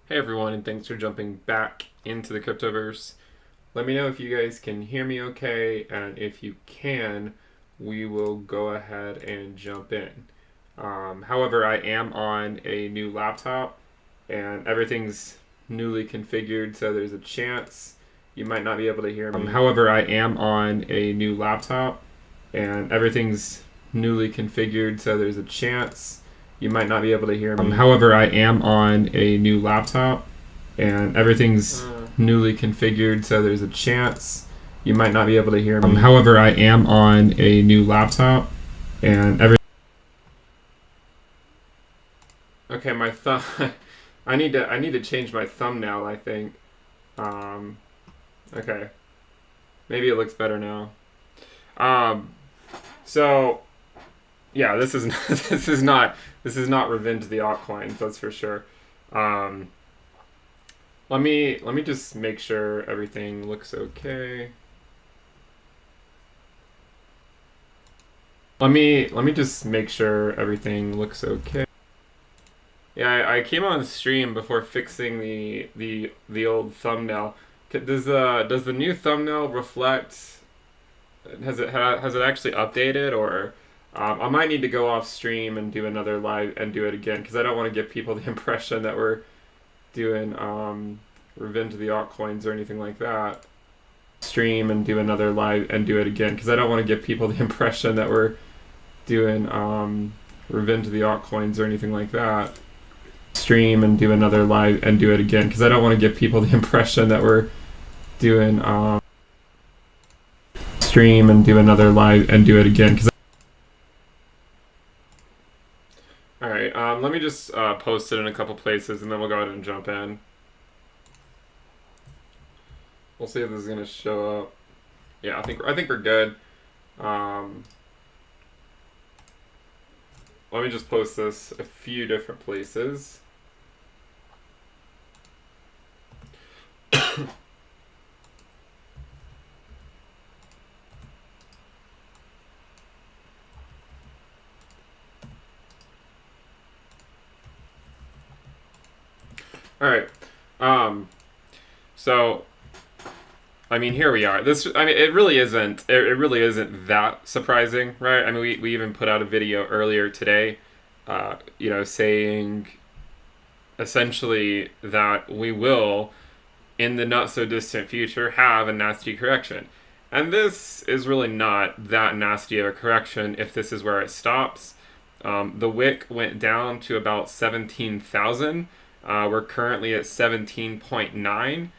Hey everyone, and thanks for jumping back into the cryptoverse. Let me know if you guys can hear me okay, and if you can, we will go ahead and jump in. However, I am on a new laptop, and everything's newly configured, so there's a chance you might not be able to hear me. However, I am on a new laptop, and everything's newly configured, so there's a chance you might not be able to hear me. However, I am on a new laptop, and everything's newly configured, so there's a chance you might not be able to hear me. However, I am on a new laptop, and okay, my thumb. I need to change my thumbnail, I think. Okay, maybe it looks better now. So yeah, this is this is not revenge the altcoins, that's for sure. Let me just make sure everything looks okay. Let me just make sure everything looks okay. Yeah, I came on stream before fixing the old thumbnail. Does the new thumbnail reflect? Has it actually updated, or I might need to go off stream and do another live and do it again, because I don't want to give people the impression that we're doing revenge of the altcoins or anything like that. Stream and do another live and do it again, because I don't want to give people the impression that we're doing revenge of the altcoins or anything like that. Stream and do another live and do it again, because I don't want to give people the impression that we're doing stream and do another live and do it again, because alright, let me just post it in a couple places, and then we'll go ahead and jump in. We'll see if this is gonna show up. Yeah, I think we're good. Let me just post this a few different places. All right. So, I mean, here we are. It really isn't that surprising, right? I mean, we even put out a video earlier today, saying essentially that we will, in the not so distant future, have a nasty correction. And this is really not that nasty of a correction if this is where it stops. The wick went down to about 17,000. We're currently at 17.9.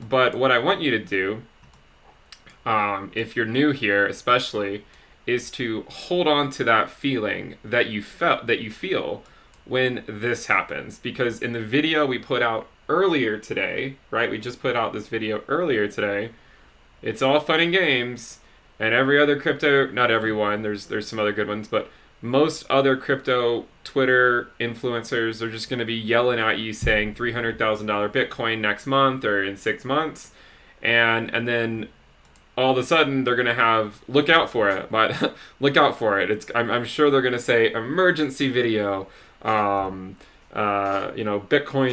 But what I want you to do, if you're new here especially, is to hold on to that feeling that you feel when this happens. Because in the video we put out earlier today, right? We just put out this video earlier today. It's all fun and games, and every other crypto, not everyone, there's some other good ones, but most other crypto Twitter influencers are just going to be yelling at you saying $300,000 Bitcoin next month or in 6 months, and then all of a sudden they're going to have look out for it. But look out for it. I'm sure they're going to say emergency video. Bitcoin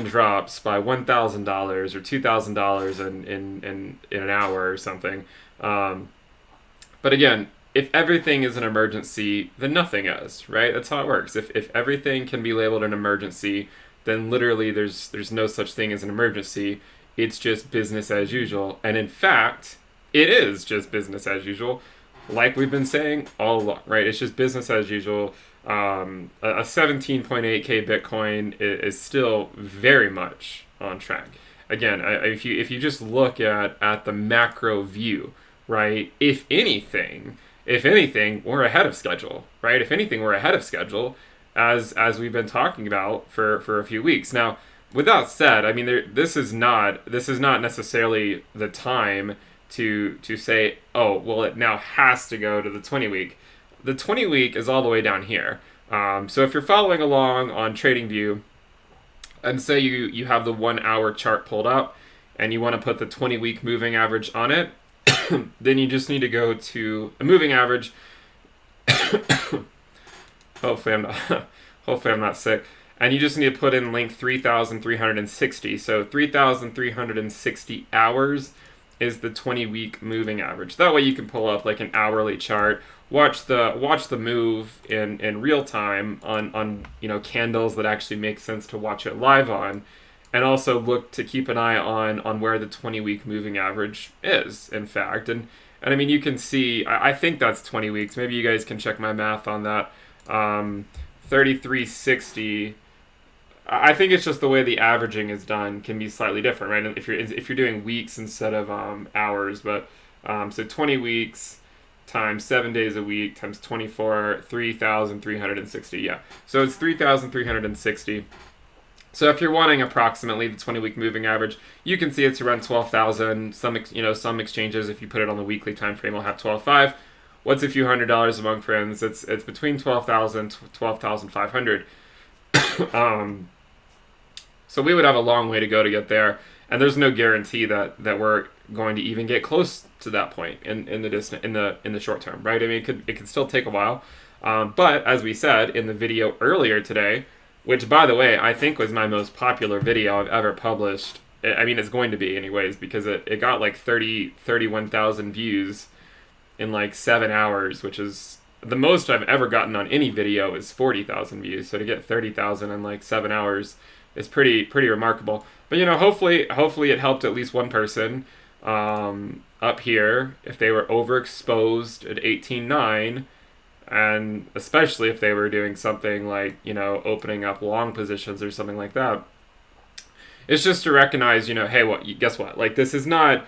drops by $1,000 or $2,000 in an hour or something. But again, if everything is an emergency, then nothing is, right? That's how it works. If everything can be labeled an emergency, then literally there's no such thing as an emergency. It's just business as usual. And in fact, it is just business as usual, like we've been saying all along, right? It's just business as usual. A 17.8K Bitcoin is still very much on track. Again, if you just look at the macro view, right? If anything, we're ahead of schedule, right? If anything, we're ahead of schedule, as we've been talking about for a few weeks now. With that said, I mean, this is not necessarily the time to say, oh, well, it now has to go to the 20-week. The 20-week is all the way down here. So if you're following along on TradingView, and say you have the 1 hour chart pulled up, and you want to put the 20-week moving average on it, then you just need to go to a moving average. Hopefully I'm not sick. and you just need to put in length 3,360. So 3,360 hours is the 20-week moving average. That way you can pull up like an hourly chart, watch the move in real time on candles that actually make sense to watch it live on, and also look to keep an eye on where the 20-week moving average is, in fact. And I mean, you can see, I think that's 20 weeks. Maybe you guys can check my math on that. 3360. I think it's just the way the averaging is done can be slightly different, right? If you're doing weeks instead of hours, but so 20 weeks times 7 days a week times 24, 3,360. Yeah, so it's 3,360. So if you're wanting approximately the 20-week moving average, you can see it's around 12,000. Some exchanges, if you put it on the weekly time frame, will have 12.5. What's a few $100s among friends? It's between 12,000 to 12,500. So we would have a long way to go to get there, and there's no guarantee that we're going to even get close to that point in the short term, right? I mean, it could still take a while, but as we said in the video earlier today, which, by the way, I think was my most popular video I've ever published. I mean, it's going to be anyways, because it got like 31,000 views in like 7 hours, which is the most I've ever gotten on any video is 40,000 views. So to get 30,000 in like 7 hours is pretty remarkable. But hopefully it helped at least one person up here if they were overexposed at 18.9. And especially if they were doing something like, opening up long positions or something like that. It's just to recognize, hey, guess what? Like, it's not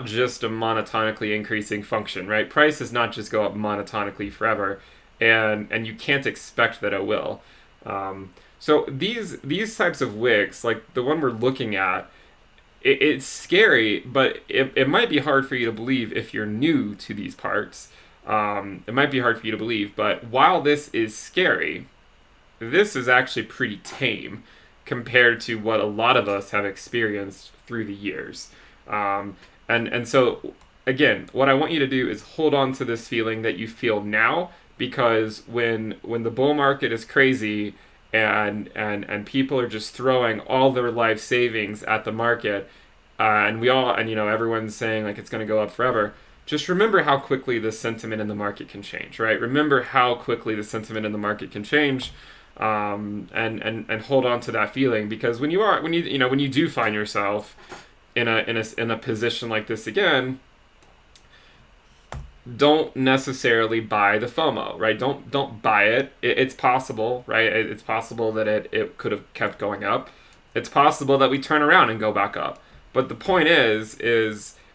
just a monotonically increasing function, right? Price does not just go up monotonically forever, and you can't expect that it will. So these types of wicks, like the one we're looking at, it's scary, but it might be hard for you to believe if you're new to these parts. It might be hard for you to believe, but while this is scary, this is actually pretty tame compared to what a lot of us have experienced through the years. And so, again, what I want you to do is hold on to this feeling that you feel now, because when the bull market is crazy and people are just throwing all their life savings at the market, and everyone's saying like it's going to go up forever, just remember how quickly the sentiment in the market can change, right? Remember how quickly the sentiment in the market can change, and hold on to that feeling, because when you do find yourself in a position like this again, don't necessarily buy the FOMO, right? Don't buy it. It's possible, right? It's possible that it could have kept going up. It's possible that we turn around and go back up. But the point is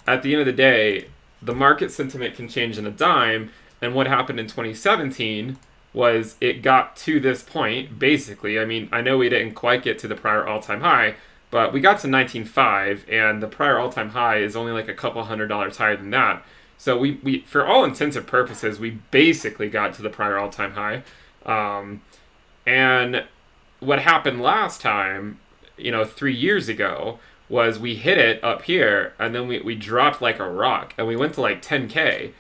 at the end of the day, the market sentiment can change in a dime, and what happened in 2017 was it got to this point, basically. I mean, I know we didn't quite get to the prior all-time high, but we got to 19.5, and the prior all-time high is only like a couple $100s higher than that. So we for all intents and purposes, we basically got to the prior all-time high. And what happened last time, 3 years ago, was we hit it up here, and then we dropped like a rock, and we went to like 10K,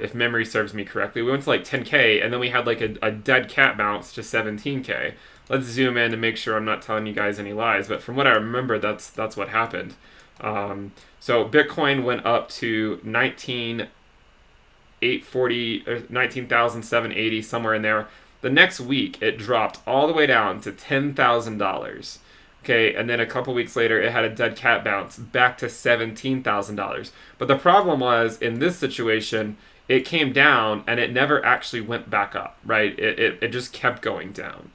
if memory serves me correctly. We went to like 10K, and then we had like a dead cat bounce to 17K. Let's zoom in to make sure I'm not telling you guys any lies, but from what I remember, that's what happened. So Bitcoin went up to 19,840 or 19,780, somewhere in there. The next week, it dropped all the way down to $10,000. Okay, and then a couple weeks later, it had a dead cat bounce back to $17,000. But the problem was, in this situation, it came down and it never actually went back up, right? It just kept going down.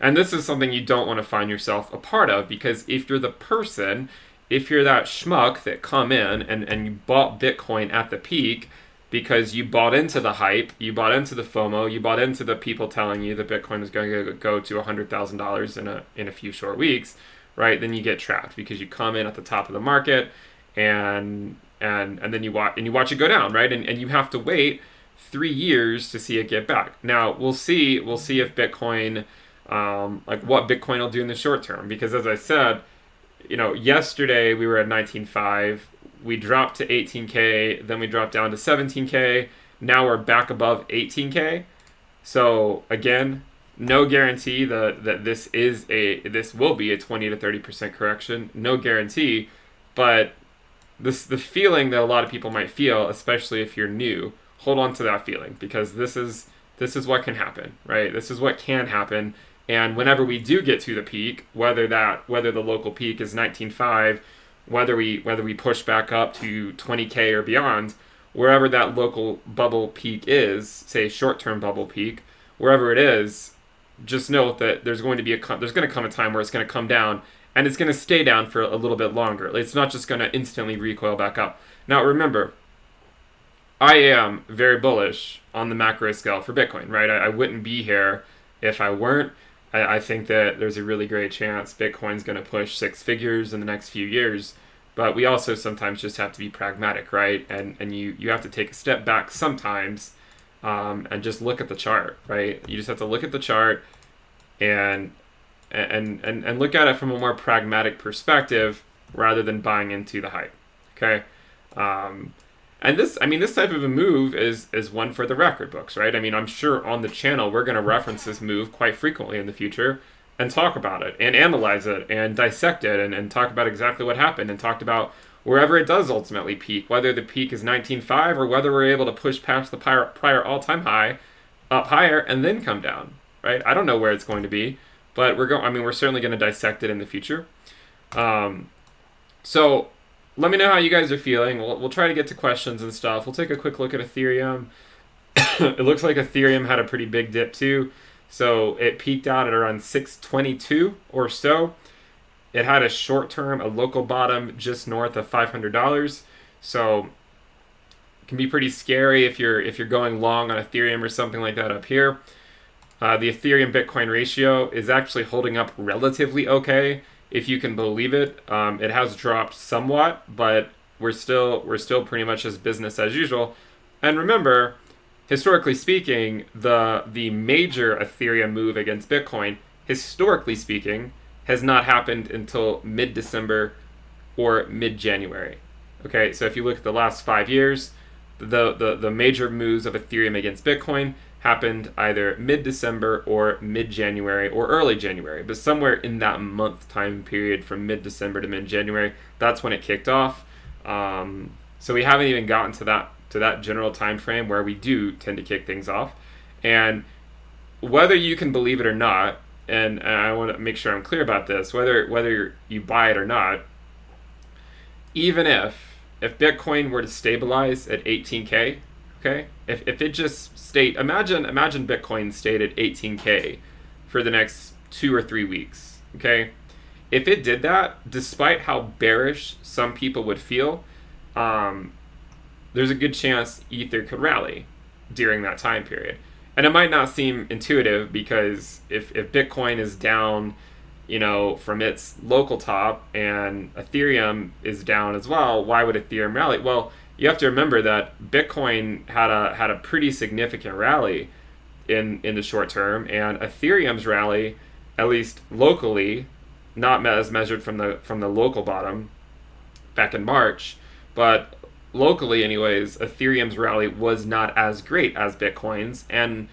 And this is something you don't want to find yourself a part of, because if you're the person, if you're that schmuck that come in and you bought Bitcoin at the peak, because you bought into the hype, you bought into the FOMO, you bought into the people telling you that Bitcoin was going to go to $100,000 in a few short weeks, right? Then you get trapped because you come in at the top of the market and then you watch it go down, right? And you have to wait 3 years to see it get back. Now we'll see if Bitcoin, like what Bitcoin will do in the short term, because as I said, yesterday we were at 19.5. We dropped to 18K, then we dropped down to 17K. Now we're back above 18K. So again, No guarantee that this will be a 20 to 30% correction. No guarantee, but the feeling that a lot of people might feel, especially if you're new, hold on to that feeling, because this is what can happen, right? This is what can happen. And whenever we do get to the peak, whether the local peak is 19.5, whether we push back up to 20K or beyond, wherever that local bubble peak is, say short-term bubble peak, wherever it is, just note that there's going to come a time where it's going to come down, and it's going to stay down for a little bit longer. It's not just going to instantly recoil back up. Now remember, I am very bullish on the macro scale for Bitcoin, right? I wouldn't be here if I weren't. I think that there's a really great chance Bitcoin's going to push six figures in the next few years, but we also sometimes just have to be pragmatic, right? And you have to take a step back sometimes, and just look at the chart, right? You just have to look at the chart and look at it from a more pragmatic perspective rather than buying into the hype, okay? And this type of a move is one for the record books, right? I mean, I'm sure on the channel we're going to reference this move quite frequently in the future and talk about it and analyze it and dissect it and talk about exactly what happened and talk about wherever it does ultimately peak, whether the peak is 19.5 or whether we're able to push past the prior all-time high up higher and then come down, right? I don't know where it's going to be, but we're certainly going to dissect it in the future. So let me know how you guys are feeling. We'll try to get to questions and stuff. We'll take a quick look at Ethereum. It looks like Ethereum had a pretty big dip too. So it peaked out at around 622 or so. It had a a local bottom just north of $500. So it can be pretty scary if you're going long on Ethereum or something like that up here. The Ethereum Bitcoin ratio is actually holding up relatively okay, if you can believe it. It has dropped somewhat, but we're still pretty much as business as usual. And remember, historically speaking, the major Ethereum move against Bitcoin, historically speaking, has not happened until mid-December or mid-January. Okay, so if you look at the last 5 years, the major moves of Ethereum against Bitcoin happened either mid-December or mid-January or early January, but somewhere in that month time period from mid-December to mid-January, that's when it kicked off. So we haven't even gotten to that general time frame where we do tend to kick things off. And whether you can believe it or not, and I want to make sure I'm clear about this, whether you buy it or not, even if Bitcoin were to stabilize at 18K, okay, if it just stayed, imagine Bitcoin stayed at 18K for the next 2 or 3 weeks, okay? If it did that, despite how bearish some people would feel, there's a good chance Ether could rally during that time period. And it might not seem intuitive, because if Bitcoin is down, from its local top and Ethereum is down as well, why would Ethereum rally? Well, you have to remember that Bitcoin had a pretty significant rally in the short term, and Ethereum's rally, at least locally, not as measured from the local bottom back in March, but locally anyways, Ethereum's rally was not as great as Bitcoin's. And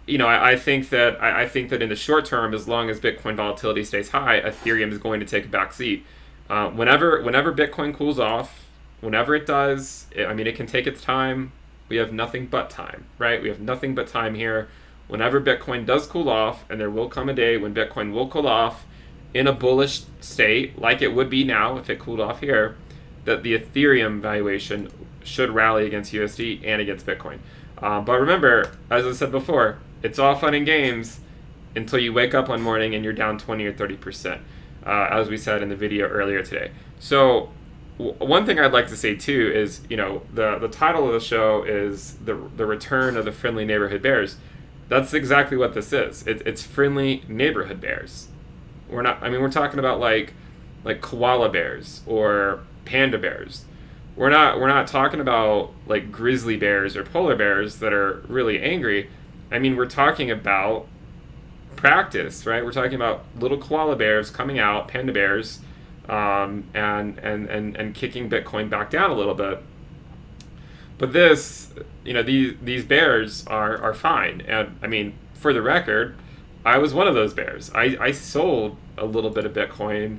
I think that in the short term, as long as Bitcoin volatility stays high, Ethereum is going to take a back seat. Whenever Bitcoin cools off, whenever it does, it can take its time. We have nothing but time, right? We have nothing but time here. Whenever Bitcoin does cool off, and there will come a day when Bitcoin will cool off in a bullish state, like it would be now if it cooled off here, that the Ethereum valuation should rally against USD and against Bitcoin. But remember, as I said before, it's all fun and games until you wake up one morning and you're down 20 or 30%, as we said in the video earlier today. So one thing I'd like to say too is, the title of the show is the return of the friendly neighborhood bears. That's exactly what this is. It's friendly neighborhood bears. We're talking about like koala bears or panda bears. We're not talking about like grizzly bears or polar bears that are really angry. We're talking about practice, right? We're talking about little koala bears coming out, panda bears, and kicking Bitcoin back down a little bit. But these bears are fine. And for the record, I was one of those bears. I sold a little bit of Bitcoin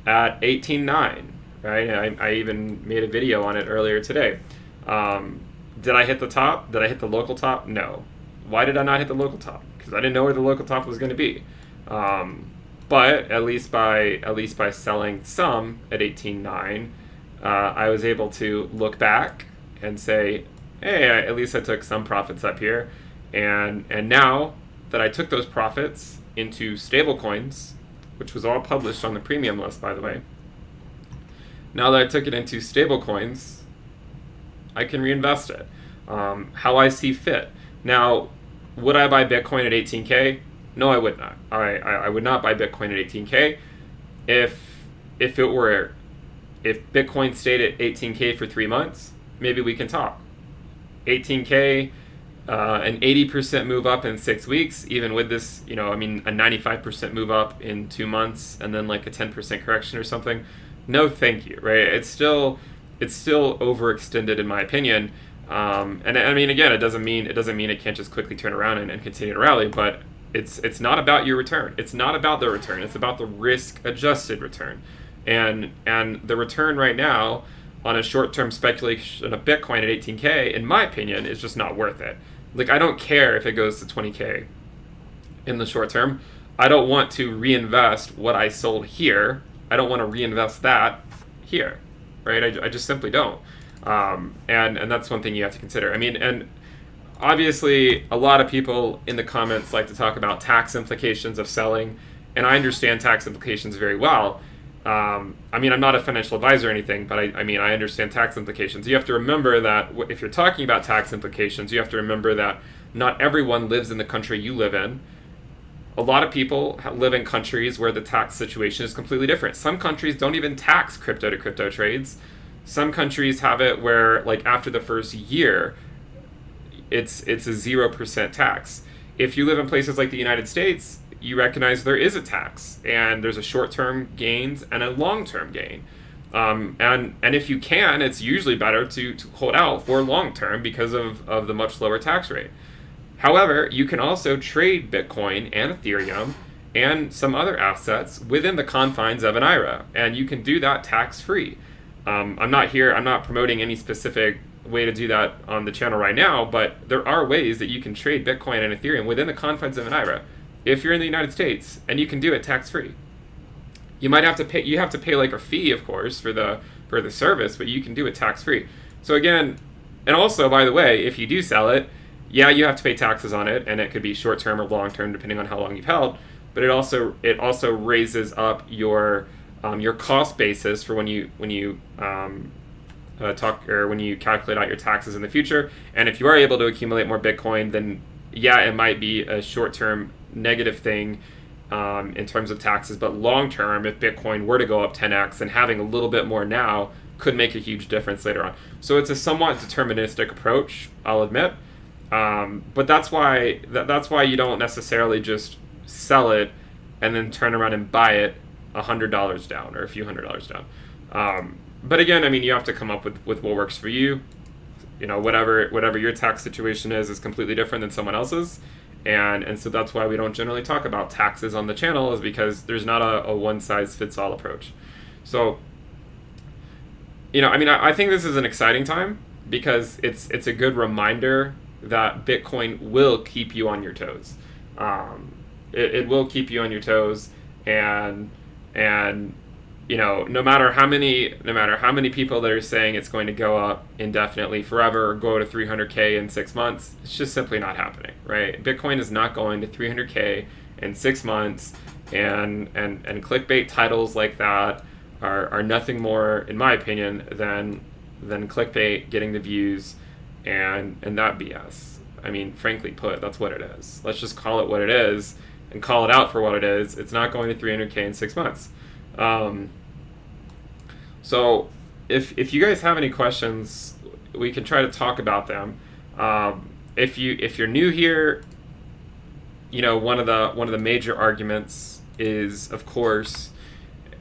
at 18.9, right? I even made a video on it earlier today. Did I hit the top? Did I hit the local top? No. Why did I not hit the local top? Because I didn't know where the local top was going to be. But at least by selling some at 18.9, I was able to look back and say, hey, at least I took some profits up here. And now that I took those profits into stable coins, which was all published on the premium list, by the way. Now that I took it into stable coins, I can reinvest it how I see fit. Now, would I buy Bitcoin at 18K? No, I would not. I would not buy Bitcoin at 18K. If Bitcoin stayed at 18K for 3 months, maybe we can talk. 18K, an 80% move up in 6 weeks, even with this, a 95% move up in 2 months, and then like a 10% correction or something. No, thank you. Right? It's still overextended in my opinion. And I mean, again, it doesn't mean it can't just quickly turn around and continue to rally, but it's not about your return. It's not about the return. It's about the risk-adjusted return. And the return right now on a short-term speculation of Bitcoin at 18K, in my opinion, is just not worth it. Like, I don't care if it goes to 20K in the short term. I don't want to reinvest what I sold here. I don't want to reinvest that here, right? I just simply don't. And that's one thing you have to consider. I mean, and obviously, a lot of people in the comments like to talk about tax implications of selling, and I understand tax implications very well. I'm not a financial advisor or anything, but I understand tax implications. You have to remember that if you're talking about tax implications, you have to remember that not everyone lives in the country you live in. A lot of people live in countries where the tax situation is completely different. Some countries don't even tax crypto to crypto trades. Some countries have it where, like, after the first year, it's a 0% tax. If you live in places like the United States, you recognize there is a tax, and there's a short-term gains and a long-term gain. And if you can, it's usually better to hold out for long-term because of the much lower tax rate. However, you can also trade Bitcoin and Ethereum and some other assets within the confines of an IRA, and you can do that tax-free. I'm not promoting any specific way to do that on the channel right now, but there are ways that you can trade Bitcoin and Ethereum within the confines of an IRA if you're in the United States, and you can do it tax-free. You might have to pay like a fee, of course, for the service, but you can do it tax-free. So again, and also, by the way, if you do sell it, yeah, you have to pay taxes on it, and it could be short-term or long-term depending on how long you've held, but it also raises up your cost basis for when you calculate out your taxes in the future. And if you are able to accumulate more Bitcoin, then yeah, it might be a short-term negative thing in terms of taxes, but long-term, if Bitcoin were to go up 10x, and having a little bit more now could make a huge difference later on. So it's a somewhat deterministic approach, I'll admit, but that's why you don't necessarily just sell it and then turn around and buy it $100 down or a few $100s down. But again, I mean, you have to come up with what works for you. Whatever your tax situation is completely different than someone else's. And so that's why we don't generally talk about taxes on the channel, is because there's not a one-size-fits-all approach. So, I think this is an exciting time because it's a good reminder that Bitcoin will keep you on your toes. It will keep you on your toes, and no matter how many people that are saying it's going to go up indefinitely forever or go to 300K in 6 months, it's just simply not happening, right? Bitcoin is not going to 300K in 6 months, and clickbait titles like that are nothing more, in my opinion, than clickbait getting the views and that BS. I mean, frankly put, that's what it is. Let's just call it what it is and call it out for what it is. It's not going to 300K in 6 months. So if you guys have any questions, we can try to talk about them. If you're new here, one of the major arguments is, of course,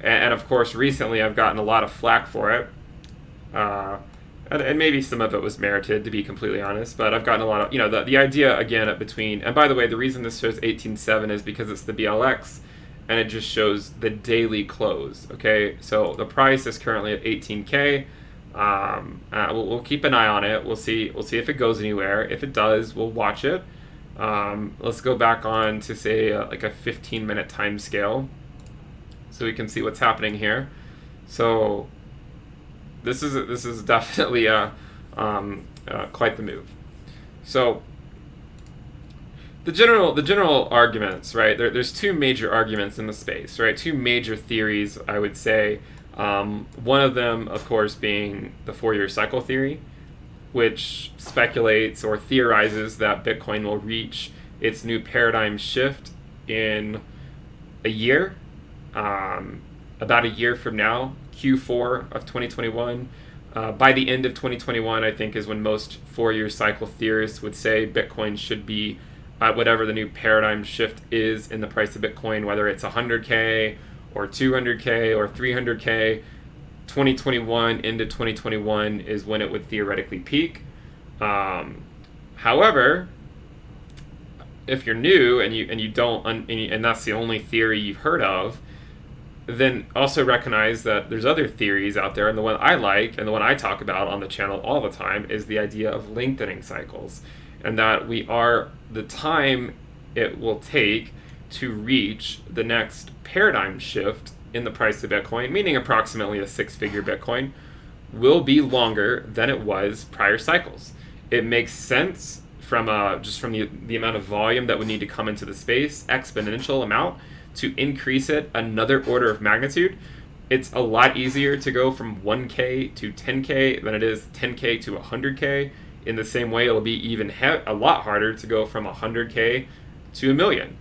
and of course recently I've gotten a lot of flack for it. and maybe some of it was merited, to be completely honest. But I've gotten a lot of, the idea again at between. And by the way, the reason this shows 18.7 is because it's the BLX, and it just shows the daily close. Okay, so the price is currently at 18K. We'll keep an eye on it. We'll see if it goes anywhere. If it does, we'll watch it. Let's go back on to say like a 15-minute time scale, so we can see what's happening here. So this is definitely quite the move. So the general arguments, right? There's two major arguments in the space, right? Two major theories, I would say. One of them, of course, being the four-year cycle theory, which speculates or theorizes that Bitcoin will reach its new paradigm shift in a year, about a year from now, Q4 of 2021. By the end of 2021, I think, is when most four-year cycle theorists would say Bitcoin should be at whatever the new paradigm shift is in the price of Bitcoin, whether it's 100K or 200K or 300K. 2021 into 2021 is when it would theoretically peak. However, if you're new and you don't, and that's the only theory you've heard of, then also recognize that there's other theories out there, and the one I like and the one I talk about on the channel all the time is the idea of lengthening cycles, and that the time it will take to reach the next paradigm shift in the price of Bitcoin, meaning approximately a six-figure Bitcoin, will be longer than it was prior cycles. It makes sense from the amount of volume that would need to come into the space, exponential amount, to increase it another order of magnitude. It's a lot easier to go from 1K to 10K than it is 10K to 100K. In the same way, it'll be even a lot harder to go from 100K to a million.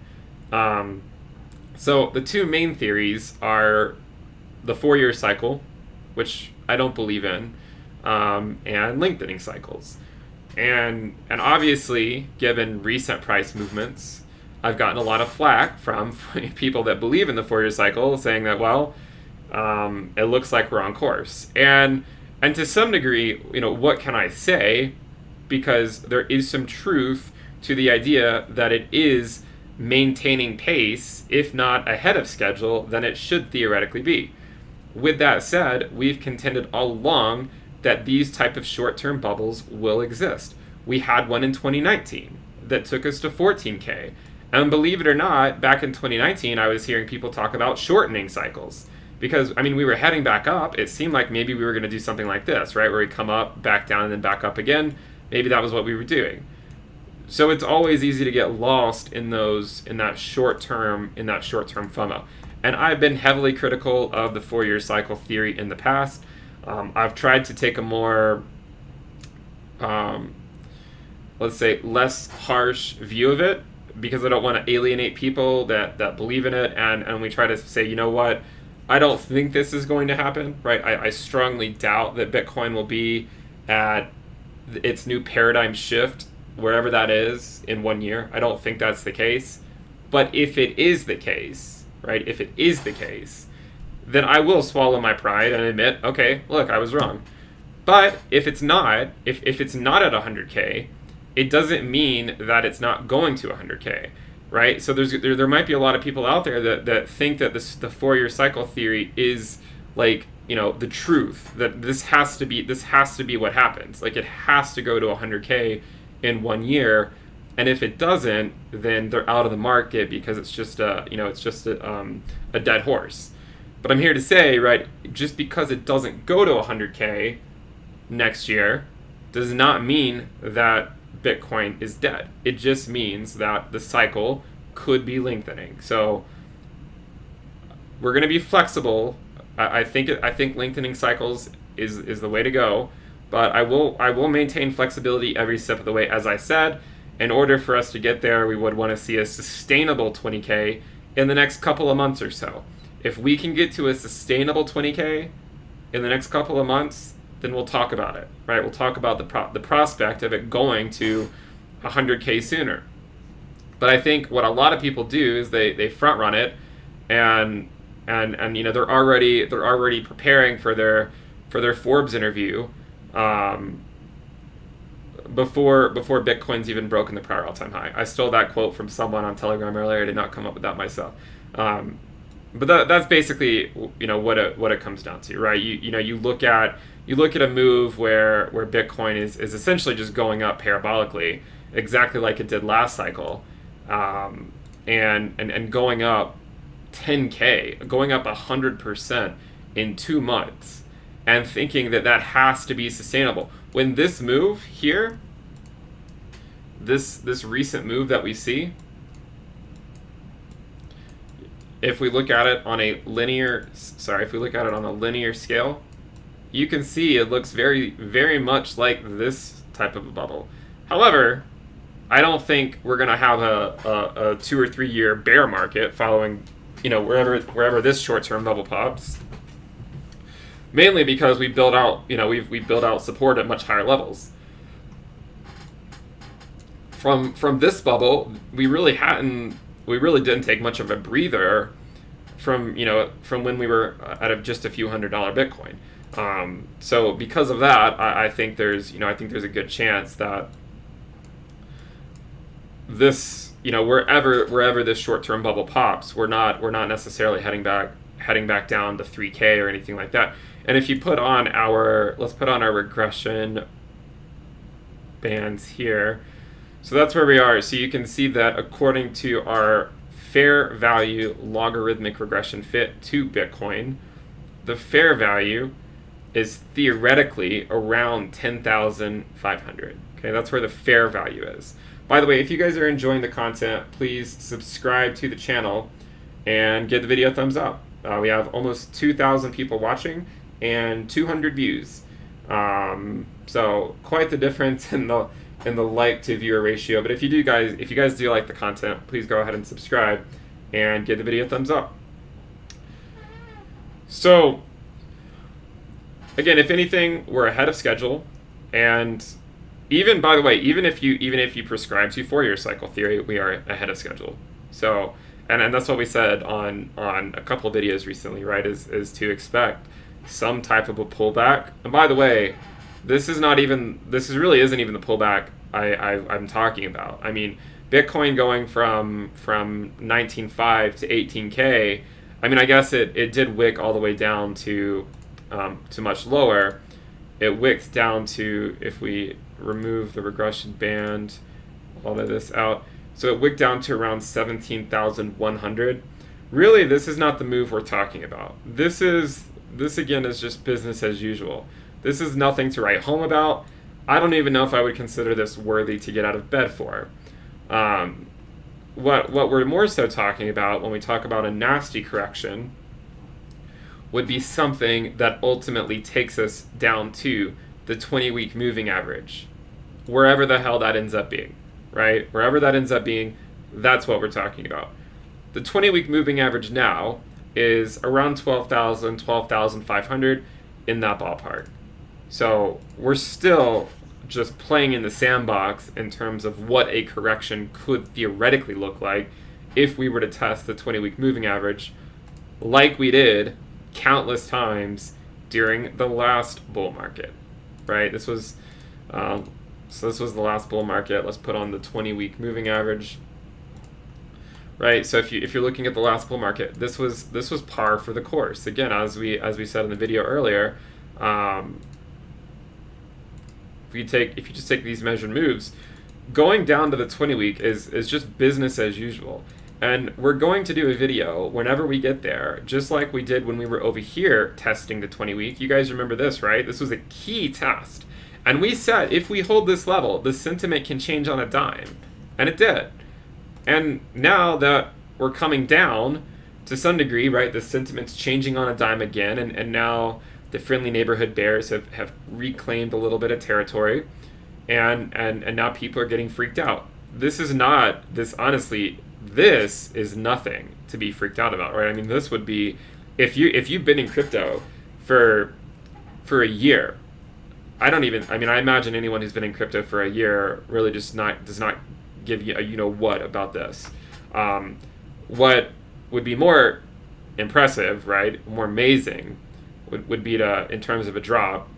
So the two main theories are the four-year cycle, which I don't believe in, and lengthening cycles. And obviously, given recent price movements, I've gotten a lot of flack from people that believe in the four-year cycle, saying that, well, it looks like we're on course. And to some degree, what can I say? Because there is some truth to the idea that it is maintaining pace, if not ahead of schedule, than it should theoretically be. With that said, we've contended all along that these type of short-term bubbles will exist. We had one in 2019 that took us to 14K. And believe it or not, back in 2019, I was hearing people talk about shortening cycles. Because, we were heading back up. It seemed like maybe we were going to do something like this, right? Where we come up, back down, and then back up again. Maybe that was what we were doing. So it's always easy to get lost in that short-term FOMO. And I've been heavily critical of the four-year cycle theory in the past. I've tried to take a more, let's say, less harsh view of it, because I don't want to alienate people that believe in it, and we try to say, you know what, I don't think this is going to happen, right? I strongly doubt that Bitcoin will be at its new paradigm shift, wherever that is, in 1 year. I don't think that's the case. But if it is the case, right, if it is the case, then I will swallow my pride and admit, okay, look, I was wrong. But if it's not, if it's not at 100K, it doesn't mean that it's not going to 100K, right? So there might be a lot of people out there that think that the four-year cycle theory is like, the truth, that this has to be what happens. Like, it has to go to 100K in 1 year, and if it doesn't, then they're out of the market because it's just a dead horse. But I'm here to say, right, just because it doesn't go to 100K next year does not mean that Bitcoin is dead. It just means that the cycle could be lengthening. So we're going to be flexible. I think lengthening cycles is the way to go, but I will maintain flexibility every step of the way. As I said, in order for us to get there, we would want to see a sustainable 20K in the next couple of months or so. If we can get to a sustainable 20K in the next couple of months, then we'll talk about it, right? We'll talk about the prospect of it going to 100K sooner. But I think what a lot of people do is they front run it, and they're already preparing for their Forbes interview before Bitcoin's even broken the prior all-time high. I stole that quote from someone on Telegram earlier. I did not come up with that myself. But that's basically what it comes down to, right? You look at a move where Bitcoin is essentially just going up parabolically, exactly like it did last cycle, and going up 10K, going up 100% in 2 months, and thinking that has to be sustainable. When this move here, this recent move that we see, if we look at it on a linear scale, you can see it looks very, very much like this type of a bubble. However, I don't think we're going to have a 2 or 3 year bear market following, wherever this short-term bubble pops. Mainly because we built out, we built out support at much higher levels. From this bubble, we really didn't take much of a breather from when we were at just a few $100 Bitcoin. So because of that, I think there's a good chance that this, wherever this short-term bubble pops, we're not necessarily heading back down to 3K or anything like that. And if you let's put on our regression bands here. So that's where we are. So you can see that according to our fair value logarithmic regression fit to Bitcoin, the fair value is theoretically around 10,500. Okay, that's where the fair value is. By the way, if you guys are enjoying the content, please subscribe to the channel and give the video a thumbs up. We have almost 2,000 people watching and 200 views. So quite the difference in the like to viewer ratio. But if you guys do like the content, please go ahead and subscribe and give the video a thumbs up. So again, if anything, we're ahead of schedule, and even if you prescribe to 4-year cycle theory, we are ahead of schedule. So and that's what we said on a couple of videos recently, right? Is to expect some type of a pullback. And by the way, this really isn't even the pullback I'm talking about. I mean, Bitcoin going from 19.5 to 18K. I mean, I guess it did wick all the way down to much lower. It wicked down to, if we remove the regression band, all of this out, so it wicked down to around 17,100. Really, this is not the move we're talking about. This again is just business as usual. This is nothing to write home about. I don't even know if I would consider this worthy to get out of bed for. What we're more so talking about when we talk about a nasty correction would be something that ultimately takes us down to the 20-week moving average, wherever the hell that ends up being, right? Wherever that ends up being, that's what we're talking about. The 20-week moving average now is around 12,000, 12,500, in that ballpark. So we're still just playing in the sandbox in terms of what a correction could theoretically look like if we were to test the 20-week moving average like we did countless times during the last bull market, right? This was the last bull market. Let's put on the 20-week moving average, right? So if you're looking at the last bull market, this was par for the course. Again, as we said in the video earlier, if you just take these measured moves, going down to the 20-week is just business as usual. And we're going to do a video whenever we get there, just like we did when we were over here testing the 20-week. You guys remember this, right? This was a key test. And we said if we hold this level, the sentiment can change on a dime. And it did. And now that we're coming down to some degree, right, the sentiment's changing on a dime again, and now the friendly neighborhood bears have reclaimed a little bit of territory, and now people are getting freaked out. This is nothing to be freaked out about, right? I mean, this would be, if you've been in crypto for a year, I imagine anyone who's been in crypto for a year really does not give you a what about this. What would be more impressive, right, more amazing, would be to, in terms of a drop,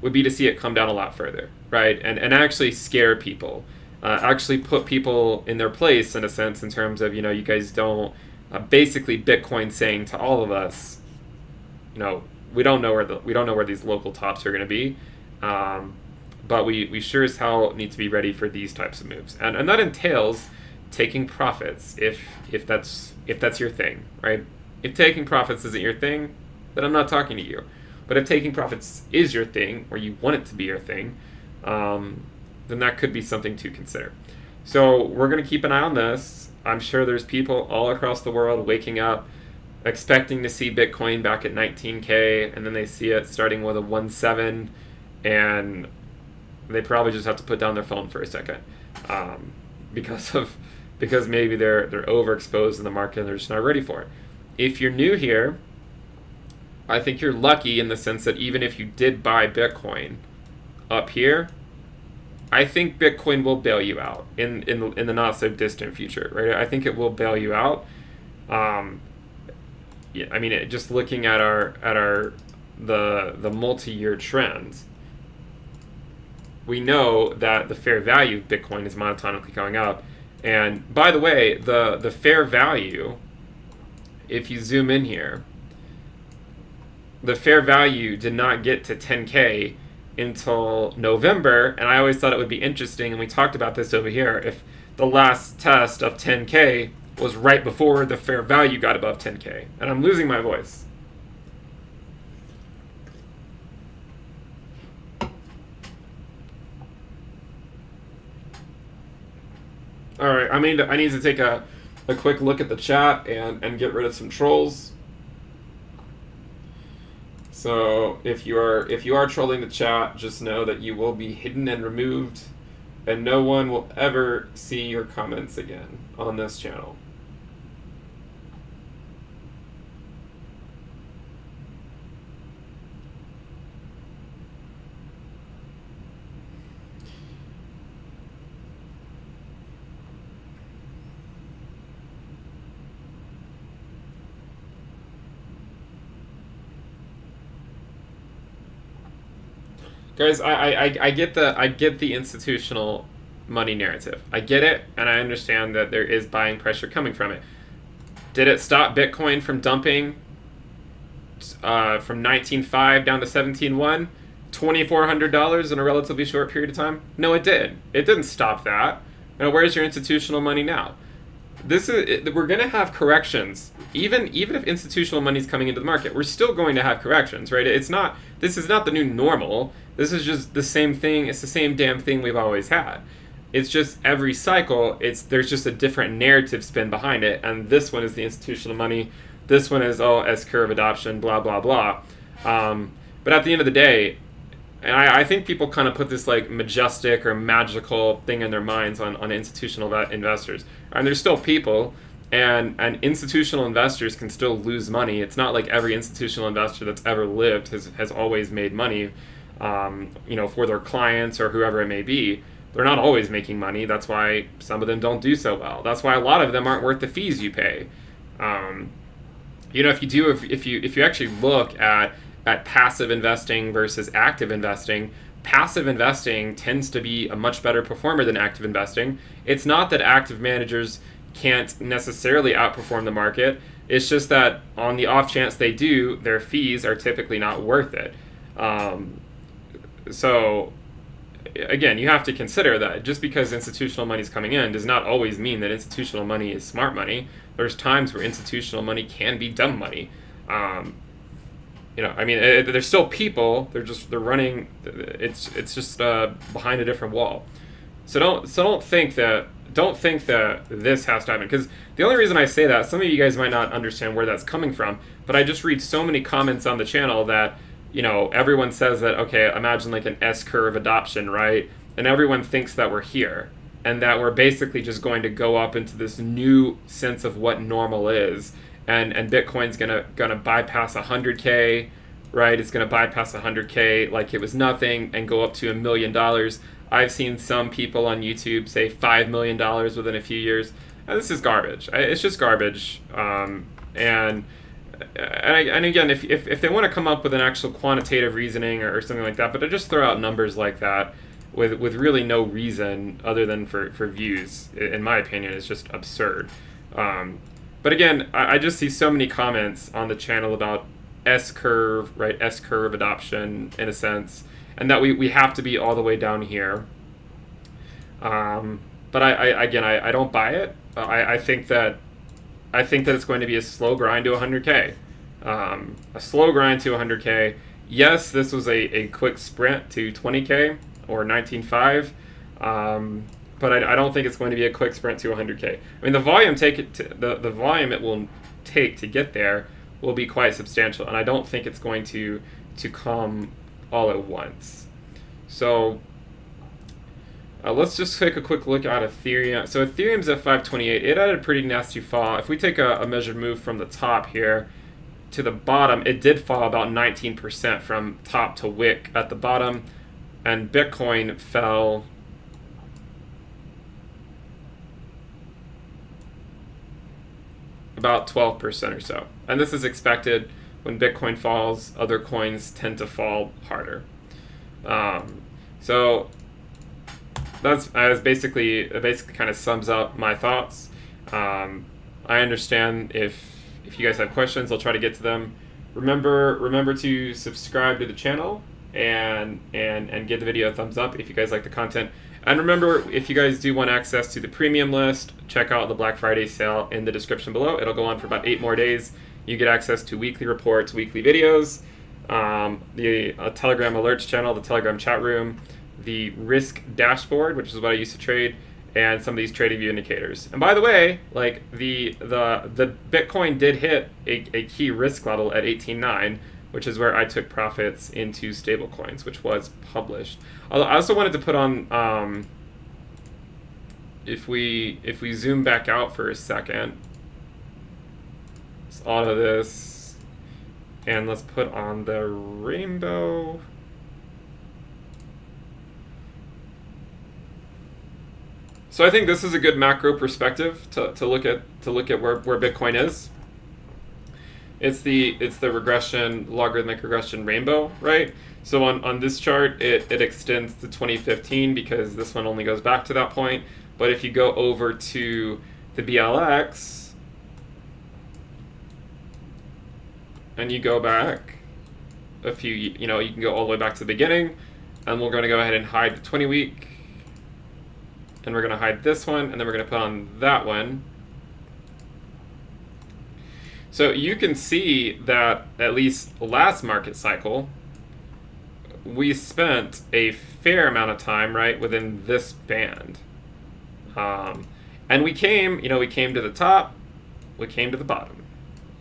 would be to see it come down a lot further, right? And actually scare people, actually put people in their place in a sense, in terms of, you guys don't, basically Bitcoin saying to all of us, we don't know where these local tops are going to be, but we sure as hell need to be ready for these types of moves, and that entails taking profits if that's your thing, right? If taking profits isn't your thing, then I'm not talking to you. But if taking profits is your thing, or you want it to be your thing, then that could be something to consider. So we're going to keep an eye on this. I'm sure there's people all across the world waking up, expecting to see Bitcoin back at 19K, and then they see it starting with a 1.7, and they probably just have to put down their phone for a second, because maybe they're overexposed in the market and they're just not ready for it. If you're new here, I think you're lucky in the sense that even if you did buy Bitcoin up here, I think Bitcoin will bail you out in the not so distant future, right? I think it will bail you out. Yeah, I mean, just looking at the multi-year trends, we know that the fair value of Bitcoin is monotonically going up. And by the way, the fair value, if you zoom in here, the fair value did not get to 10K until November, and I always thought it would be interesting, and we talked about this over here, if the last test of 10K was right before the fair value got above 10K. And I'm losing my voice. All right, I need to take a quick look at the chat and get rid of some trolls. So if you are trolling the chat, just know that you will be hidden and removed, and no one will ever see your comments again on this channel. Guys, I get the institutional money narrative. I get it, and I understand that there is buying pressure coming from it. Did it stop Bitcoin from dumping from 19.5 down to 17.1, $2,400 in a relatively short period of time? No, it did. It didn't stop that. Where's your institutional money now? We're going to have corrections. Even if institutional money is coming into the market, we're still going to have corrections, right? This is not the new normal. This is just the same thing. It's the same damn thing we've always had. It's just every cycle, there's just a different narrative spin behind it. And this one is the institutional money. This one is, S-curve adoption, blah, blah, blah. But at the end of the day, and I think people kind of put this like majestic or magical thing in their minds on institutional investors. And there's still people, and institutional investors can still lose money. It's not like every institutional investor that's ever lived has always made money, for their clients or whoever it may be. They're not always making money. That's why some of them don't do so well. That's why a lot of them aren't worth the fees you pay. If you actually look at passive investing versus active investing, passive investing tends to be a much better performer than active investing. It's not that active managers can't necessarily outperform the market. It's just that on the off chance they do, their fees are typically not worth it. So again, you have to consider that just because institutional money is coming in does not always mean that institutional money is smart money. There's times where institutional money can be dumb money. They're still people. They're running. It's just behind a different wall. So don't think that this has to happen. Because the only reason I say that, some of you guys might not understand where that's coming from, but I just read so many comments on the channel that everyone says that, okay, imagine like an S-curve adoption, right? And everyone thinks that we're here and that we're basically just going to go up into this new sense of what normal is. And Bitcoin's gonna bypass 100K, right? It's gonna bypass 100K like it was nothing and go up to $1 million. I've seen some people on YouTube say $5 million within a few years. And this is garbage. It's just garbage. And and again, if they want to come up with an actual quantitative reasoning or something like that, but to just throw out numbers like that with really no reason other than for views, in my opinion, is just absurd. But again, I just see so many comments on the channel about S-curve, right? S-curve adoption, in a sense, and that we have to be all the way down here. But I don't buy it. I think that it's going to be a slow grind to 100K. A slow grind to 100K. Yes, this was a quick sprint to 20K or 19.5. But I don't think it's going to be a quick sprint to 100K. I mean, the volume the volume it will take to get there will be quite substantial, and I don't think it's going to come all at once. So let's just take a quick look at Ethereum. So Ethereum's at 528. It had a pretty nasty fall. If we take a measured move from the top here to the bottom, it did fall about 19% from top to wick at the bottom, and Bitcoin fell about 12% or so. And this is expected. When Bitcoin falls, other coins tend to fall harder. So that's basically, it basically kind of sums up my thoughts. I understand if you guys have questions, I'll try to get to them. Remember to subscribe to the channel and give the video a thumbs up if you guys like the content. And remember, if you guys do want access to the premium list, check out the Black Friday sale in the description below. It'll go on for about 8 more days. You get access to weekly reports, weekly videos, the Telegram alerts channel, the Telegram chat room, the risk dashboard, which is what I used to trade, and some of these trading view indicators. And by the way, like the Bitcoin did hit a key risk level at 18.9, which is where I took profits into stablecoins, which was published. Although I also wanted to put on, if we zoom back out for a second, let's auto this, and let's put on the rainbow. So I think this is a good macro perspective to look at where Bitcoin is. It's the regression, logarithmic regression rainbow, right? So on this chart, it extends to 2015 because this one only goes back to that point. But if you go over to the BLX and you go back a few, you can go all the way back to the beginning, and we're going to go ahead and hide the 20-week, and we're going to hide this one, and then we're going to put on that one. So you can see that at least last market cycle, we spent a fair amount of time right within this band, and we came to the top, we came to the bottom,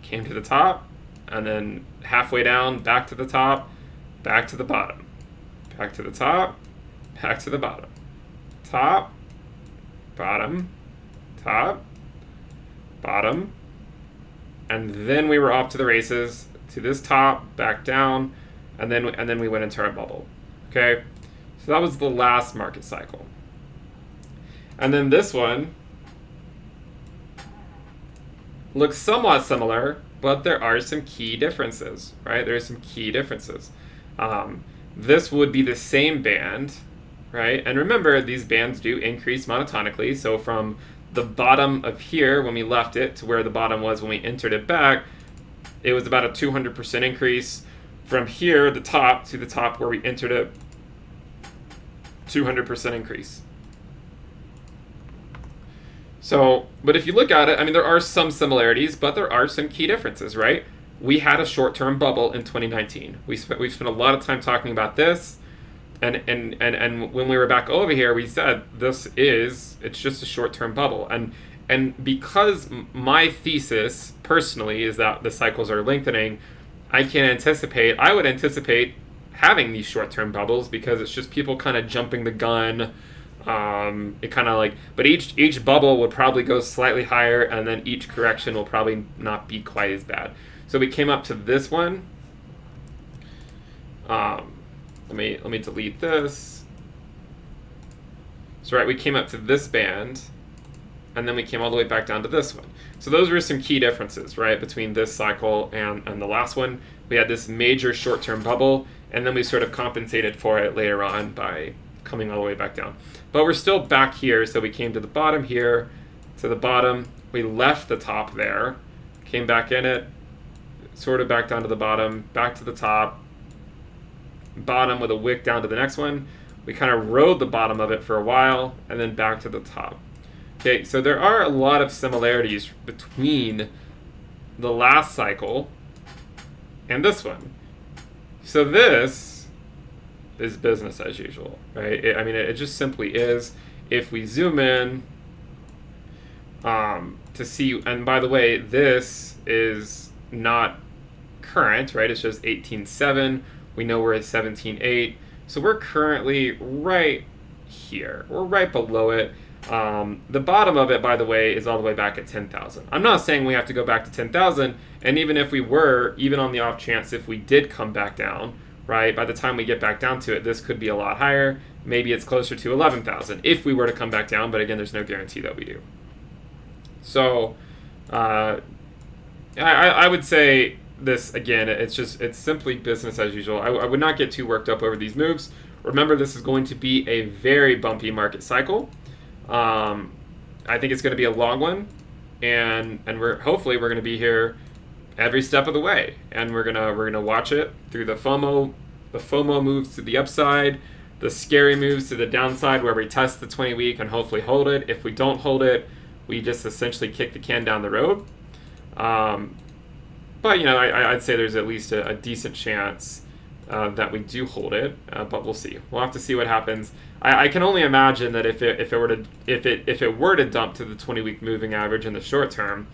came to the top, and then halfway down, back to the top, back to the bottom, back to the top, back to the bottom, top, bottom, top, bottom. And then we were off to the races, to this top, back down, and then we went into our bubble. Okay, so that was the last market cycle. And then this one looks somewhat similar, but there are some key differences, right? There are some key differences. This would be the same band, right? And remember, these bands do increase monotonically. So from the bottom of here, when we left it, to where the bottom was when we entered it back, it was about a 200% increase. From here, the top, to the top where we entered it, 200% increase. So, but if you look at it, I mean, there are some similarities, but there are some key differences, right? We had a short-term bubble in 2019. We've spent a lot of time talking about this. And when we were back over here, we said it's just a short-term bubble. And because my thesis personally is that the cycles are lengthening, I would anticipate having these short-term bubbles because it's just people kind of jumping the gun. It kind of like, but each bubble would probably go slightly higher, and then each correction will probably not be quite as bad. So we came up to this one. Let me delete this. So right, we came up to this band, and then we came all the way back down to this one. So those were some key differences, right, between this cycle and the last one. We had this major short-term bubble, and then we sort of compensated for it later on by coming all the way back down. But we're still back here, so we came to the bottom here, to the bottom. We left the top there, came back in it, sort of back down to the bottom, back to the top, bottom with a wick down to the next one. We kind of rode the bottom of it for a while, and then back to the top. Okay, so there are a lot of similarities between the last cycle and this one. So this is business as usual, right? It just simply is. If we zoom in to see, and by the way, this is not current, right? It shows 18.7. We know we're at 17.8. So we're currently right here. We're right below it. The bottom of it, by the way, is all the way back at 10,000. I'm not saying we have to go back to 10,000, and even if we were, even on the off chance if we did come back down, right, by the time we get back down to it, this could be a lot higher. Maybe it's closer to 11,000 if we were to come back down, but again, there's no guarantee that we do. So I would say this, again, it's simply business as usual. I would not get too worked up over these moves. Remember, this is going to be a very bumpy market cycle. I think it's going to be a long one, and hopefully we're going to be here every step of the way, and we're gonna watch it through the FOMO moves to the upside, the scary moves to the downside, where we test the 20-week and hopefully hold it. If we don't hold it, we just essentially kick the can down the road. But I'd say there's at least a decent chance that we do hold it, but we'll see. We'll have to see what happens. I can only imagine that if it were to dump to the 20-week moving average in the short term,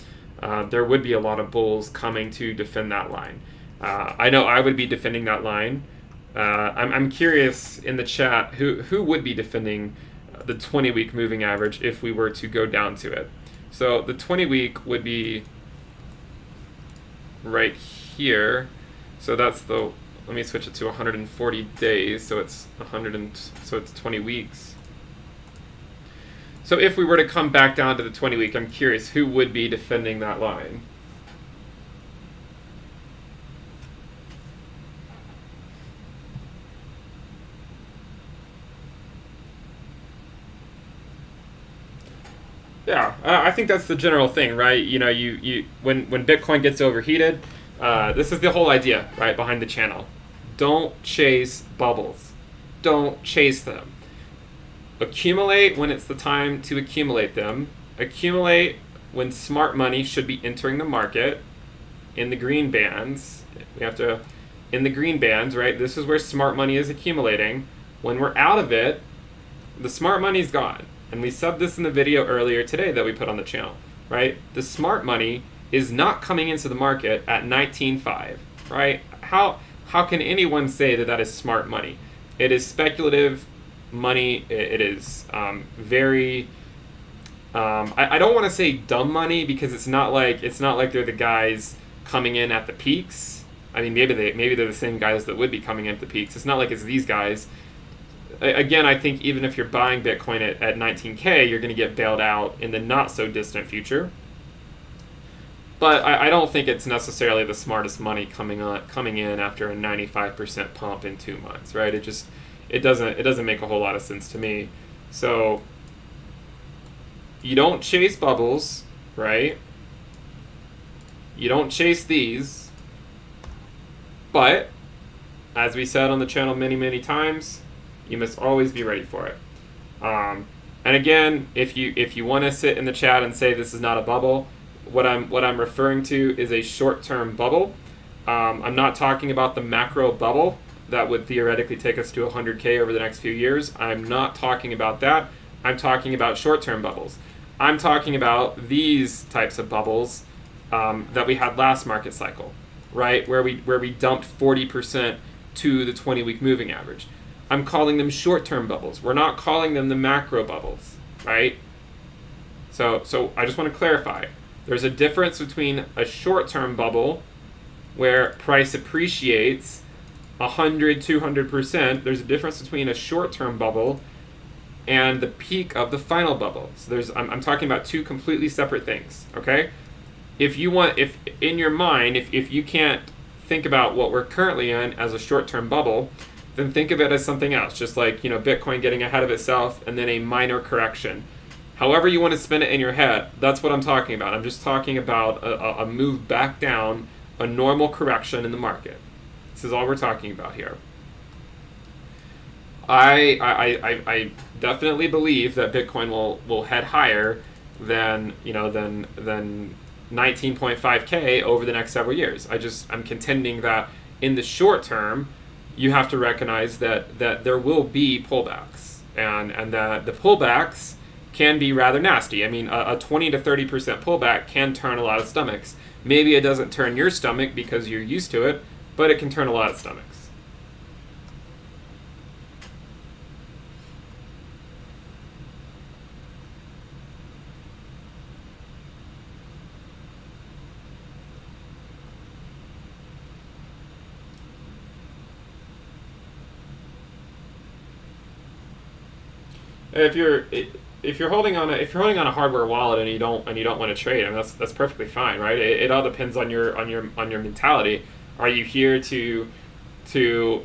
there would be a lot of bulls coming to defend that line. I know I would be defending that line. I'm curious in the chat who would be defending the 20-week moving average if we were to go down to it. So the 20-week would be right here. So that's the. Let me switch it to 140 days. So it's 20 weeks. So if we were to come back down to the 20-week, I'm curious who would be defending that line. Yeah, I think that's the general thing, right? When Bitcoin gets overheated, this is the whole idea, right, behind the channel. Don't chase bubbles. Don't chase them. Accumulate when it's the time to accumulate them. Accumulate when smart money should be entering the market in the green bands. In the green bands, right? This is where smart money is accumulating. When we're out of it, the smart money's gone. And we said this in the video earlier today that we put on the channel, right? The smart money is not coming into the market at 19.5, right? How can anyone say that is smart money? It is speculative money. It is very. I don't want to say dumb money because it's not like they're the guys coming in at the peaks. I mean, maybe they're the same guys that would be coming in at the peaks. It's not like it's these guys. Again, I think even if you're buying Bitcoin at 19K, you're going to get bailed out in the not so distant future. But I don't think it's necessarily the smartest money coming in after a 95% pump in 2 months, right? It doesn't make a whole lot of sense to me. So you don't chase bubbles, right? You don't chase these. But as we said on the channel many times, you must always be ready for it. And again, if you want to sit in the chat and say this is not a bubble, what I'm referring to is a short-term bubble. I'm not talking about the macro bubble that would theoretically take us to 100K over the next few years. I'm not talking about that. I'm talking about short-term bubbles. I'm talking about these types of bubbles that we had last market cycle, right? Where we dumped 40% to the 20-week moving average. I'm calling them short-term bubbles. We're not calling them the macro bubbles, right? So I just want to clarify. There's a difference between a short-term bubble where price appreciates 100, 200%. There's a difference between a short-term bubble and the peak of the final bubble. So I'm talking about two completely separate things, okay? If in your mind, if you can't think about what we're currently in as a short-term bubble, then think of it as something else, just like, Bitcoin getting ahead of itself and then a minor correction. However you want to spin it in your head, that's what I'm talking about. I'm just talking about a move back down, a normal correction in the market. This is all we're talking about here. I definitely believe that Bitcoin will head higher than 19.5K over the next several years. I'm contending that in the short term, you have to recognize that there will be pullbacks, and that the pullbacks can be rather nasty. I mean, a 20 to 30% pullback can turn a lot of stomachs. Maybe it doesn't turn your stomach because you're used to it, but it can turn a lot of stomachs. If you're holding on a hardware wallet and you don't want to trade, I mean, that's perfectly fine, right? It all depends on your mentality. Are you here to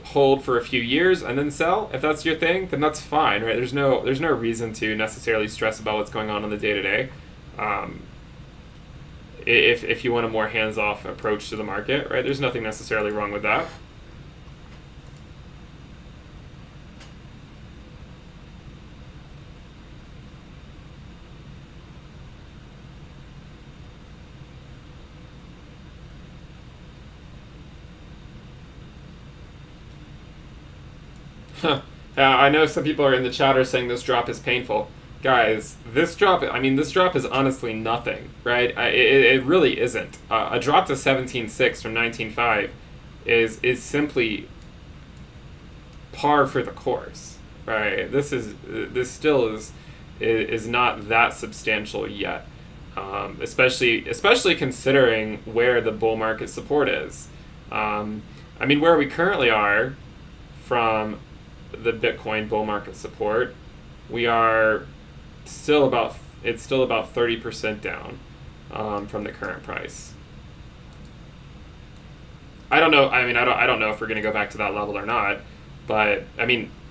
hold for a few years and then sell? If that's your thing, then that's fine, right? There's no reason to necessarily stress about what's going on the day to day. If you want a more hands-off approach to the market, right? There's nothing necessarily wrong with that. I know some people are in the chat are saying this drop is painful. Guys, this drop is honestly nothing, right? It really isn't. A drop to 17.6 from 19.5 is simply par for the course, right? This still is not that substantial yet, especially considering where the bull market support is. Where we currently are from the Bitcoin bull market support, we are still about 30% down from the current price. I don't know. I don't know if we're going to go back to that level or not, but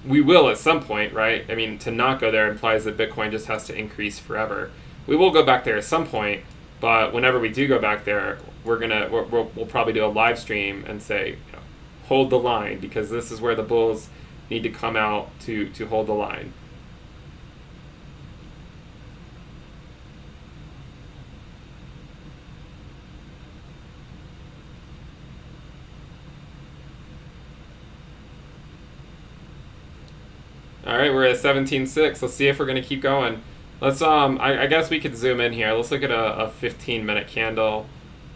we will at some point, right? To not go there implies that Bitcoin just has to increase forever. We will go back there at some point, but whenever we do go back there, we'll probably do a live stream and say, hold the line, because this is where the bulls need to come out to hold the line. All right, we're at 17.6. Let's see if we're going to keep going. Let's I guess we could zoom in here. Let's look at a 15-minute candle.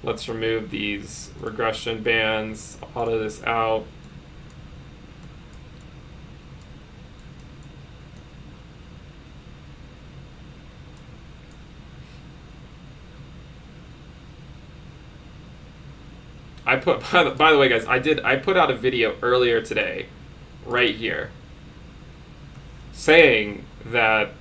Let's remove these regression bands, auto this out. By the way, guys, I put out a video earlier today, right here, saying that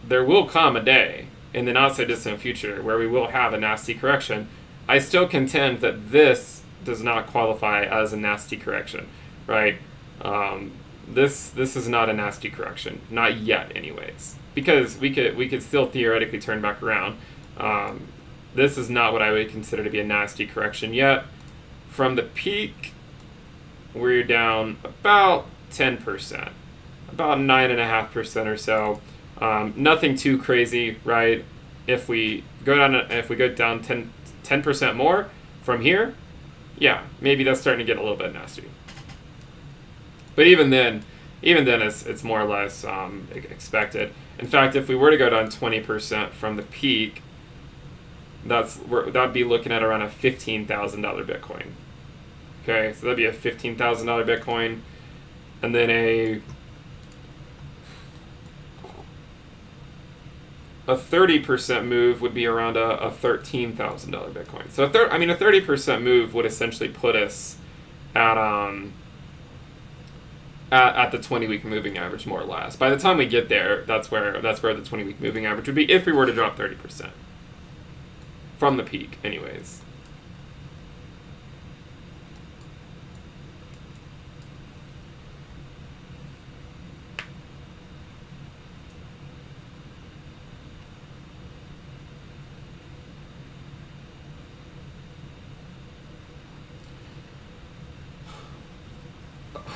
there will come a day in the not so distant future where we will have a nasty correction. I still contend that this does not qualify as a nasty correction, right? This is not a nasty correction, not yet, anyways, because we could still theoretically turn back around. This is not what I would consider to be a nasty correction yet. From the peak, we're down about 10%, about 9.5% or so. Nothing too crazy, right? If we go down 10% more from here, yeah, maybe that's starting to get a little bit nasty. But even then, it's more or less expected. In fact, if we were to go down 20% from the peak, that'd be looking at around a $15,000 Bitcoin. Okay, so that'd be a $15,000 Bitcoin, and then a 30% move would be around a $13,000 Bitcoin. So a 30% move would essentially put us at at the 20-week moving average, more or less. By the time we get there, that's where the 20-week moving average would be if we were to drop 30% from the peak, anyways.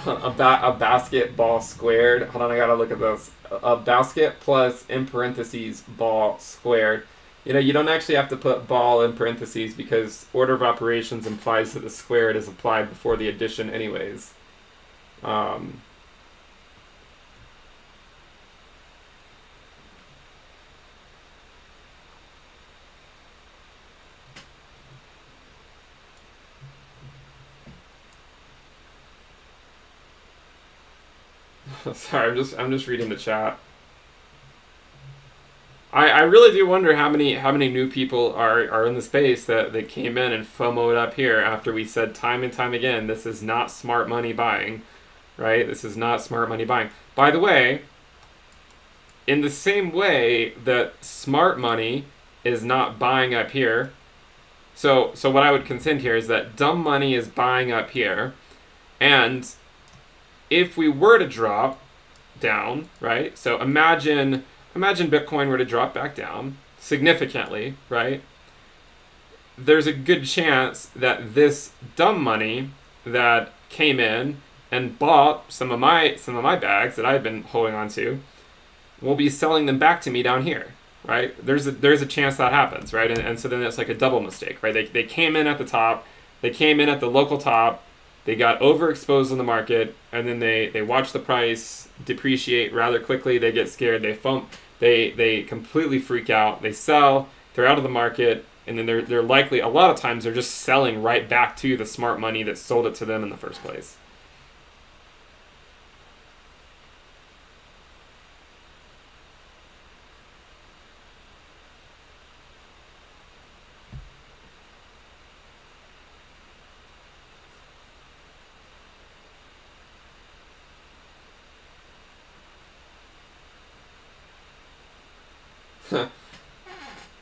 A basketball squared. Hold on, I gotta look at this. A basket plus in parentheses ball squared. You know, you don't actually have to put ball in parentheses because order of operations implies that the squared is applied before the addition, anyways. Um, Sorry, I'm just reading the chat. I really do wonder how many new people are in the space that came in and FOMO'd up here after we said time and time again, this is not smart money buying, right? This is not smart money buying. By the way, in the same way that smart money is not buying up here, so what I would contend here is that dumb money is buying up here, and if we were to drop down, right? So imagine Bitcoin were to drop back down significantly, right? There's a good chance that this dumb money that came in and bought some of my bags that I've been holding on to will be selling them back to me down here, right? There's a chance that happens, right? And so then it's like a double mistake, right? They came in at the top, they came in at the local top, they got overexposed in the market, and then they watch the price depreciate rather quickly. They get scared. They completely freak out. They sell. They're out of the market, and then they're likely, a lot of times they're just selling right back to the smart money that sold it to them in the first place.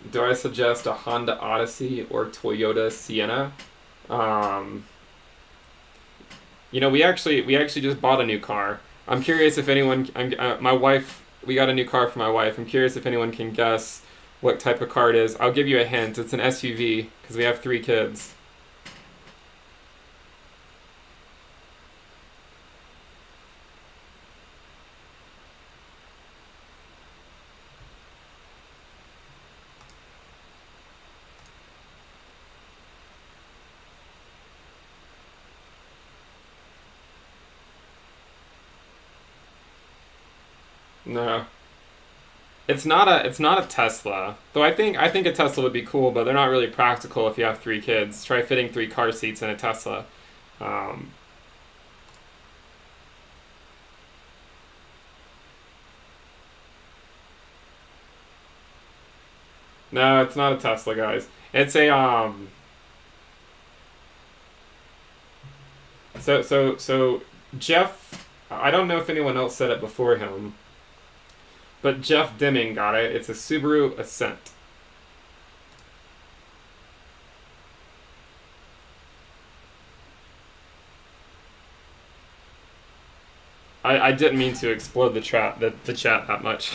Do I suggest a Honda Odyssey or Toyota Sienna? Um, we actually just bought a new car. I'm curious if anyone. My wife. We got a new car for my wife. I'm curious if anyone can guess what type of car it is. I'll give you a hint. It's an SUV because we have 3 kids. No, it's not a Tesla. Though I think a Tesla would be cool, but they're not really practical if you have 3 kids. Try fitting 3 car seats in a Tesla. Um, no, it's not a Tesla, guys. It's a so Jeff. I don't know if anyone else said it before him, but Jeff Deming got it. It's a Subaru Ascent. I didn't mean to explode the chat that much.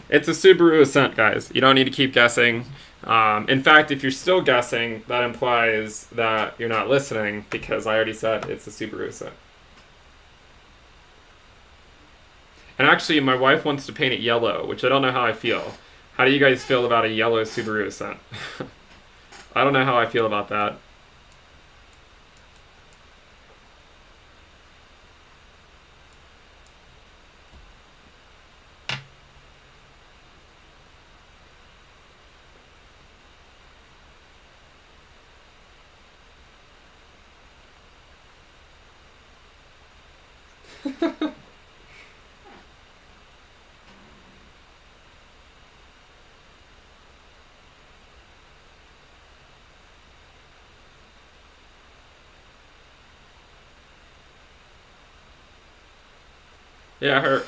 It's a Subaru Ascent, guys. You don't need to keep guessing. In fact, if you're still guessing, that implies that you're not listening because I already said it's a Subaru Ascent. And actually, my wife wants to paint it yellow, which I don't know how I feel. How do you guys feel about a yellow Subaru Ascent? I don't know how I feel about that. Yeah,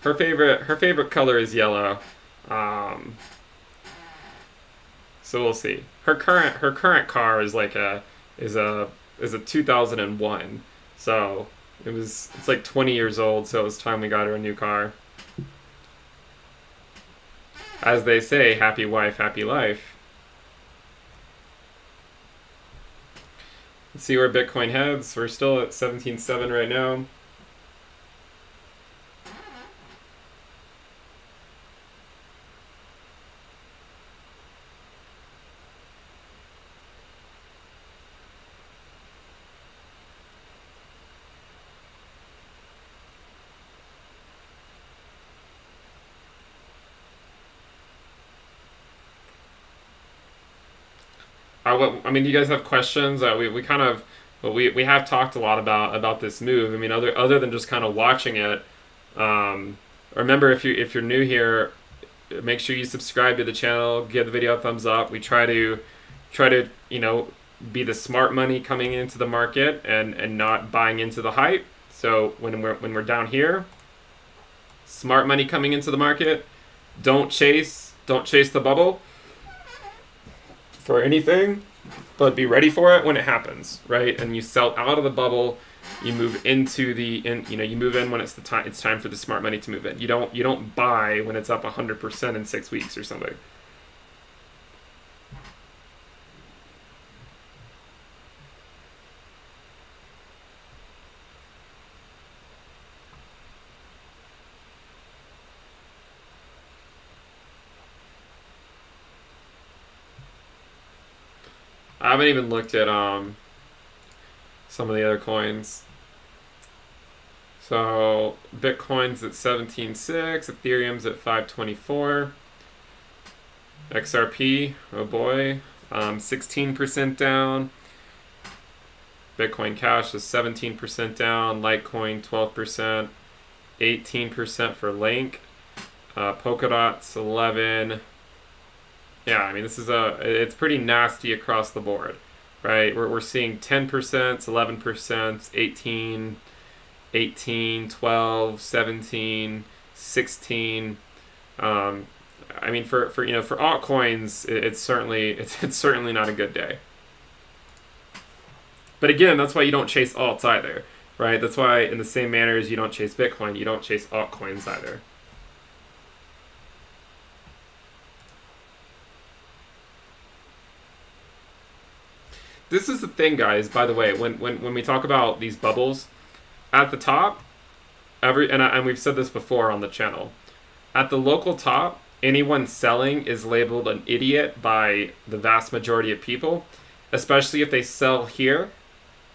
her favorite color is yellow. Um, so we'll see. Her current car is like a is a is a 2001. So it's like 20 years old. So it was time we got her a new car. As they say, happy wife, happy life. Let's see where Bitcoin heads. We're still at 17.7 right now. I mean, do you guys have questions? We kind of, well, we have talked a lot about this move. I mean, other than just kind of watching it. Remember, if you're new here, make sure you subscribe to the channel, give the video a thumbs up. We try to be the smart money coming into the market and not buying into the hype. So when we're down here, smart money coming into the market, don't chase the bubble for anything, but be ready for it when it happens, right? And you sell out of the bubble, you move into you move in when it's time for the smart money to move in. You don't buy when it's up 100% in 6 weeks or something. I haven't even looked at some of the other coins. So Bitcoin's at 17.6, Ethereum's at 524, XRP, oh boy, 16% down. Bitcoin Cash is 17% down. Litecoin 12%, 18% for Link. Polkadot's 11. Yeah, I mean, it's pretty nasty across the board, right? We're seeing 10%, 11%, 18, 12, 17, 16. I mean, for altcoins, it's certainly not a good day. But again, that's why you don't chase alts either, right? That's why, in the same manner as you don't chase Bitcoin, you don't chase altcoins either. This is the thing, guys, by the way, when we talk about these bubbles, at the top, and we've said this before on the channel, at the local top, anyone selling is labeled an idiot by the vast majority of people, especially if they sell here,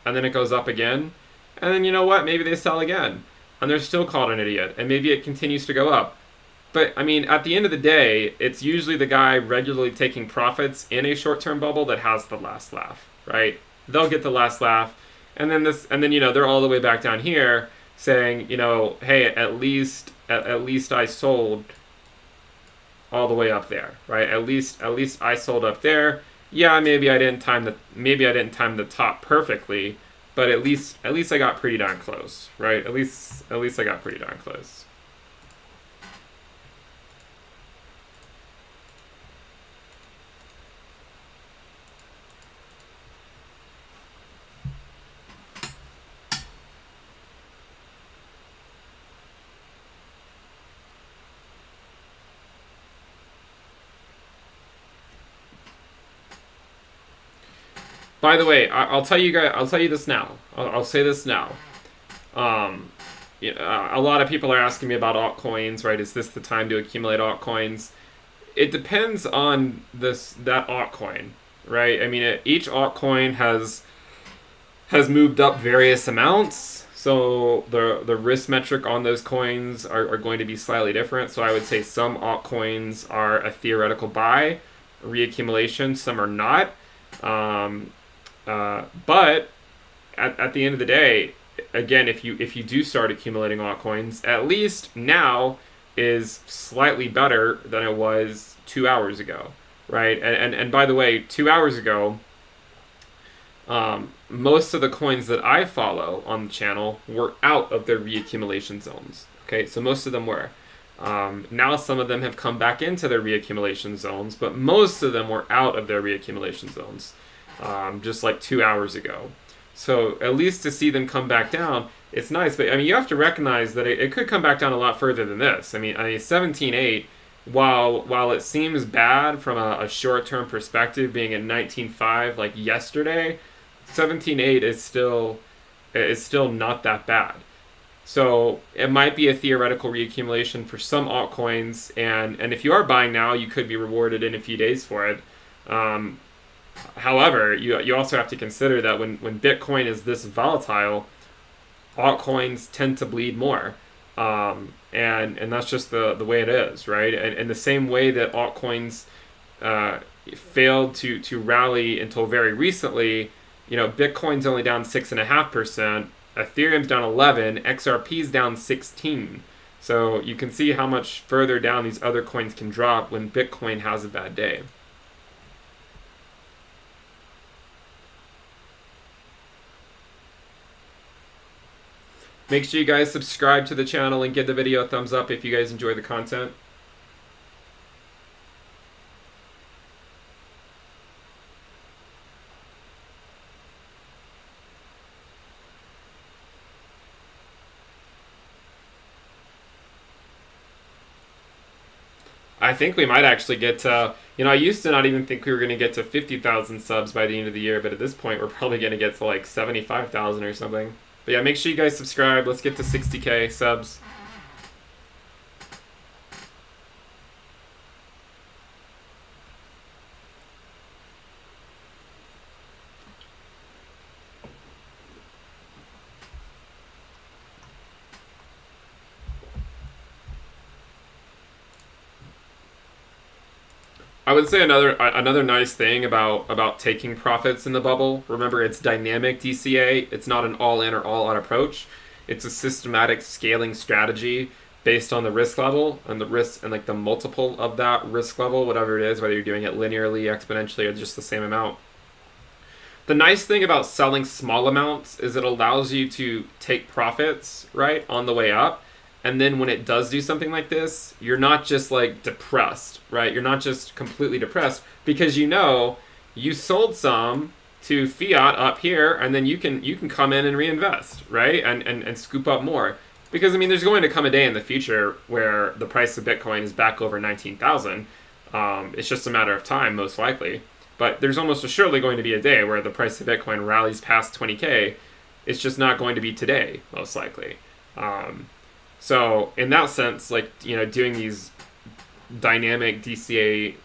and then it goes up again, and then you know what, maybe they sell again, and they're still called an idiot, and maybe it continues to go up. But, I mean, at the end of the day, it's usually the guy regularly taking profits in a short-term bubble that has the last laugh, right? They'll get the last laugh, and then they're all the way back down here saying, hey, at least I sold all the way up there, right? At least I sold up there. Yeah, maybe I didn't time the top perfectly, but at least I got pretty darn close, right? At least I got pretty darn close. By the way, I'll tell you guys. I'll tell you this now. I'll say this now. A lot of people are asking me about altcoins, right? Is this the time to accumulate altcoins? It depends on that altcoin, right? I mean, each altcoin has moved up various amounts, so the risk metric on those coins are going to be slightly different. So I would say some altcoins are a theoretical buy, reaccumulation. Some are not. But at the end of the day, again, if you do start accumulating altcoins, at least now is slightly better than it was 2 hours ago, right? And by the way, 2 hours ago, most of the coins that I follow on the channel were out of their reaccumulation zones. Okay, so most of them were. Now some of them have come back into their reaccumulation zones, but most of them were out of their reaccumulation zones, just like 2 hours ago. So at least to see them come back down, it's nice. But I mean, you have to recognize that it could come back down a lot further than this. I mean 17.8, while it seems bad from a short-term perspective, being at 19.5 like yesterday, 17.8 is still not that bad. So it might be a theoretical reaccumulation for some altcoins, and if you are buying now, you could be rewarded in a few days for it. However, you also have to consider that when Bitcoin is this volatile, altcoins tend to bleed more, and that's just the way it is, right? And the same way that altcoins failed to rally until very recently, Bitcoin's only down 6.5%. Ethereum's down 11, XRP's down 16. So you can see how much further down these other coins can drop when Bitcoin has a bad day. Make sure you guys subscribe to the channel and give the video a thumbs up if you guys enjoy the content. I think we might actually get to, I used to not even think we were going to get to 50,000 subs by the end of the year, but at this point we're probably going to get to like 75,000 or something. But yeah, make sure you guys subscribe. Let's get to 60K subs. I would say another nice thing about taking profits in the bubble. Remember, it's dynamic DCA. It's not an all-in or all-out approach. It's a systematic scaling strategy based on the risk level and the risk and like the multiple of that risk level, whatever it is, whether you're doing it linearly, exponentially, or just the same amount. The nice thing about selling small amounts is it allows you to take profits, right, on the way up. And then when it does do something like this, you're not just like depressed, right? You're not just completely depressed because you sold some to fiat up here, and then you can come in and reinvest, right? And scoop up more. Because I mean, there's going to come a day in the future where the price of Bitcoin is back over 19,000. It's just a matter of time, most likely. But there's almost surely going to be a day where the price of Bitcoin rallies past 20K. It's just not going to be today, most likely. So in that sense, like, doing these dynamic DCA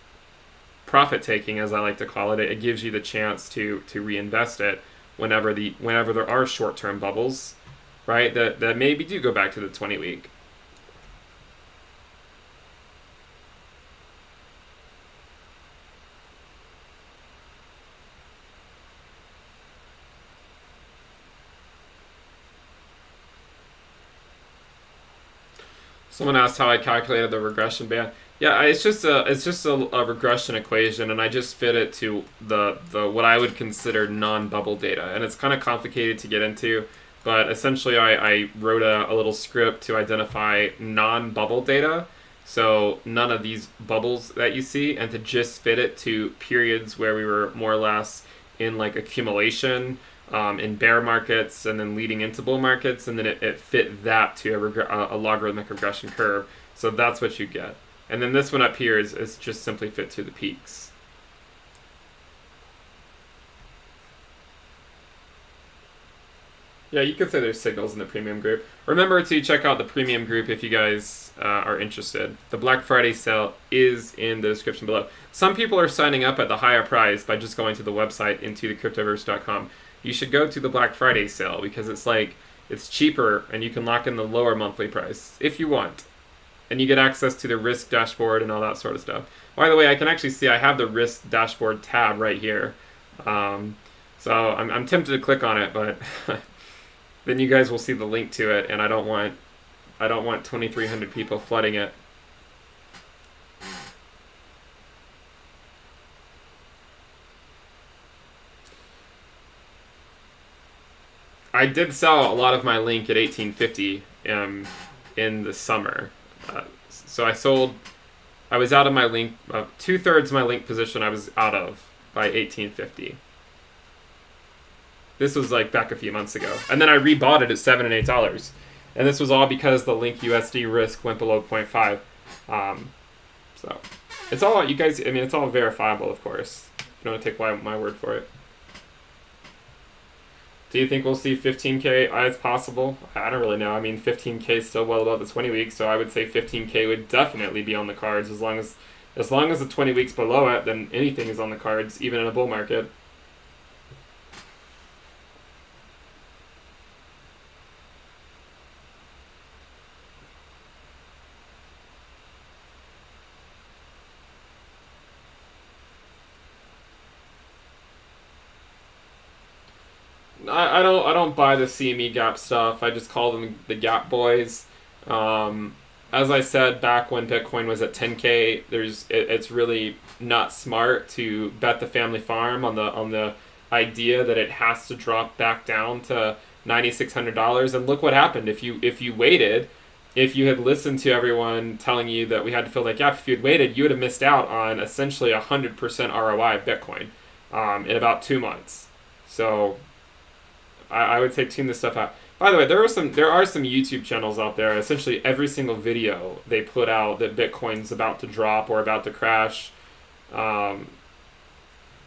profit taking, as I like to call it, it gives you the chance to reinvest it whenever there are short-term bubbles, right? That maybe do go back to the 20-week. Someone asked how I calculated the regression band. Yeah, it's just a regression equation, and I just fit it to the what I would consider non-bubble data, and it's kind of complicated to get into, but essentially I wrote a little script to identify non-bubble data, so none of these bubbles that you see, and to just fit it to periods where we were more or less in like accumulation, in bear markets, and then leading into bull markets, and then it fit that to a logarithmic regression curve. So that's what you get. And then this one up here is just simply fit to the peaks. Yeah, you could say there's signals in the premium group. Remember to check out the premium group if you guys are interested. The Black Friday sale is in the description below. Some people are signing up at the higher price by just going to the website intothecryptoverse.com. You should go to the Black Friday sale because it's cheaper and you can lock in the lower monthly price if you want. And you get access to the risk dashboard and all that sort of stuff. By the way, I can actually see I have the risk dashboard tab right here. So I'm tempted to click on it, but then you guys will see the link to it, and I don't want 2,300 people flooding it. I did sell a lot of my link at 1850 in the summer. So I was out of my link, 2/3 of my link position I was out of by 1850. This was like back a few months ago. And then I rebought it at $7 and $8. And this was all because the link USD risk went below 0.5. So it's all, you guys, I mean, it's all verifiable, of course. You don't want to take my word for it. Do you think we'll see 15K? It's possible. I don't really know. I mean, 15K is still well above the 20 weeks, so I would say 15K would definitely be on the cards as long as the 20 weeks below it, then anything is on the cards, even in a bull market. I don't buy the CME gap stuff. I just call them the gap boys. As I said back when Bitcoin was at 10K, it's really not smart to bet the family farm on the idea that it has to drop back down to $9,600. And look what happened. If you waited, if you had listened to everyone telling you that we had to fill that gap, if you had waited, you would have missed out on essentially 100% ROI of Bitcoin in about 2 months. So I would say tune this stuff out. By the way, there are some YouTube channels out there. Essentially, every single video they put out that Bitcoin's about to drop or about to crash. Again,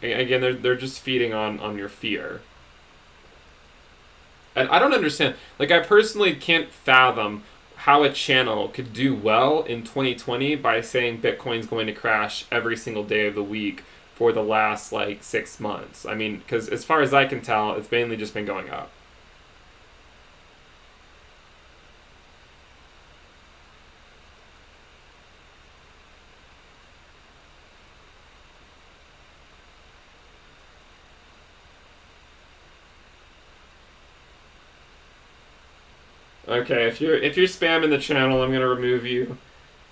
they're just feeding on your fear. And I don't understand. Like, I personally can't fathom how a channel could do well in 2020 by saying Bitcoin's going to crash every single day of the week for the last, 6 months. I mean, because as far as I can tell, it's mainly just been going up. Okay, if you're spamming the channel, I'm gonna remove you.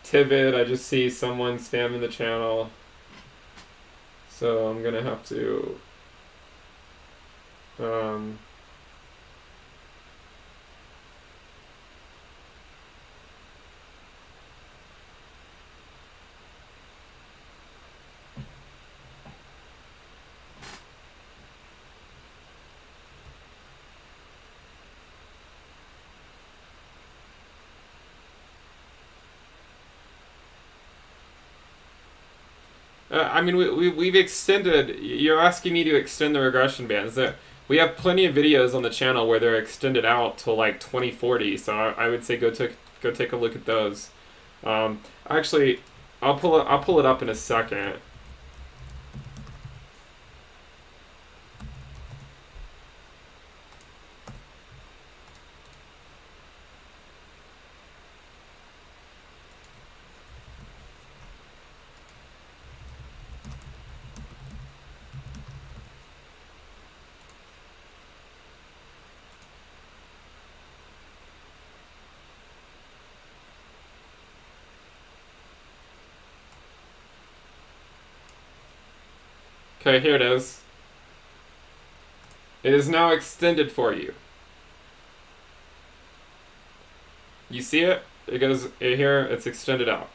Tivid, I just see someone spamming the channel. So I'm gonna have to I mean, we've extended. You're asking me to extend the regression bands. We have plenty of videos on the channel where they're extended out to 2040. So I would say go take a look at those. Actually, I'll pull it up in a second. Okay, here it is. It is now extended for you. You see it? It goes here, it's extended out.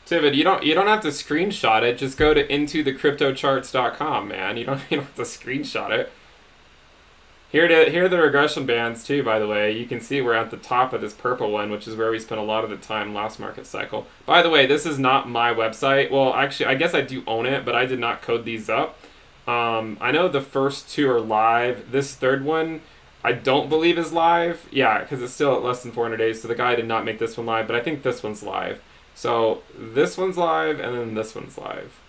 Tivid, you don't have to screenshot it. Just go to intothecryptocharts.com, man. You don't have to screenshot it. Here are the regression bands too, by the way. You can see we're at the top of this purple one, which is where we spent a lot of the time last market cycle. By the way, this is not my website. Well, actually, I guess I do own it, but I did not code these up. I know the first two are live. This third one, I don't believe is live. Yeah, because it's still at less than 400 days, so the guy did not make this one live, but I think this one's live. So this one's live, and then this one's live.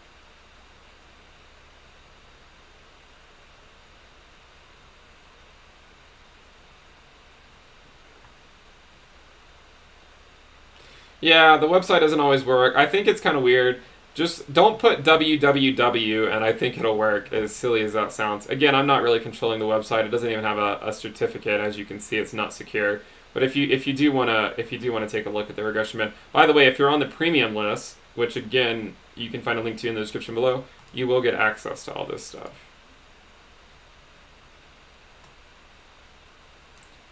Yeah, the website doesn't always work. I think it's kind of weird. Just don't put www and I think it'll work, as silly as that sounds. Again, I'm not really controlling the website. It doesn't even have a certificate. As you can see, it's not secure. But if you do wanna take a look at the regression bin, by the way, if you're on the premium list, which again you can find a link to in the description below, you will get access to all this stuff.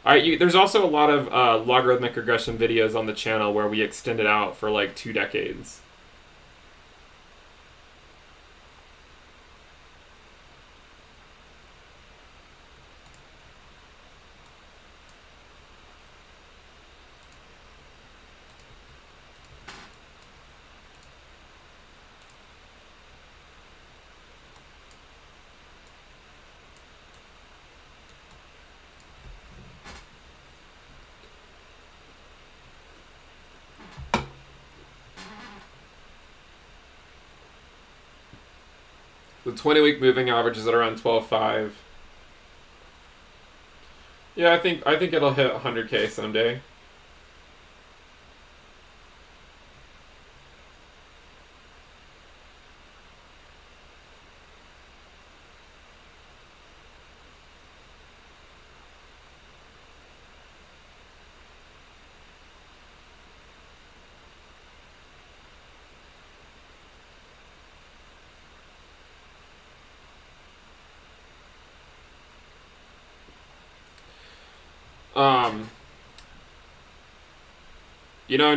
All right, there's also a lot of logarithmic regression videos on the channel where we extend it out for like 2 decades. The 20-week moving average is at around 12.5. Yeah, I think it'll hit 100K someday.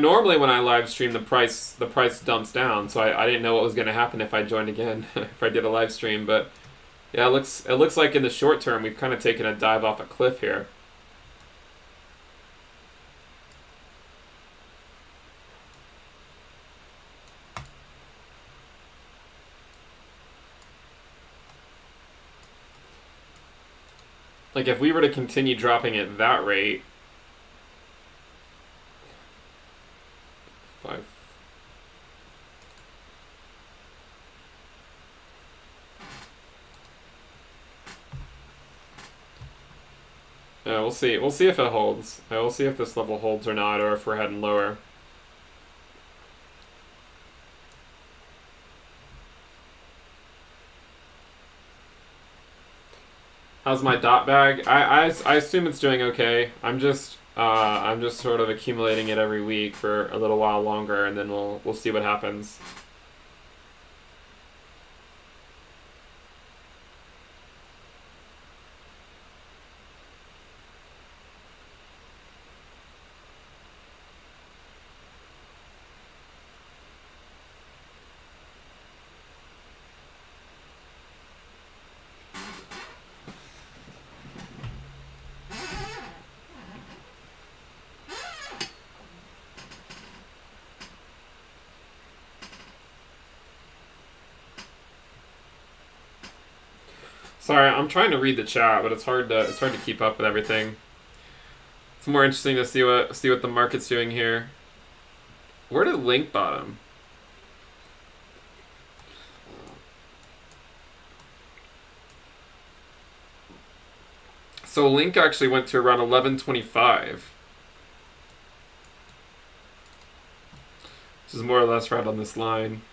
Normally when I live stream, the price dumps down, so I didn't know what was going to happen if I joined again, if I did a live stream. But yeah, it looks like in the short term we've kind of taken a dive off a cliff here. Like if we were to continue dropping at that rate, yeah, we'll see. We'll see if it holds. We'll see if this level holds or not, or if we're heading lower. How's my dot bag? I assume it's doing okay. I'm just sort of accumulating it every week for a little while longer, and then we'll see what happens. Sorry, I'm trying to read the chat, but it's hard to keep up with everything. It's more interesting to see what the market's doing here. Where did Link bottom? So Link actually went to around 1125. Which is more or less right on this line.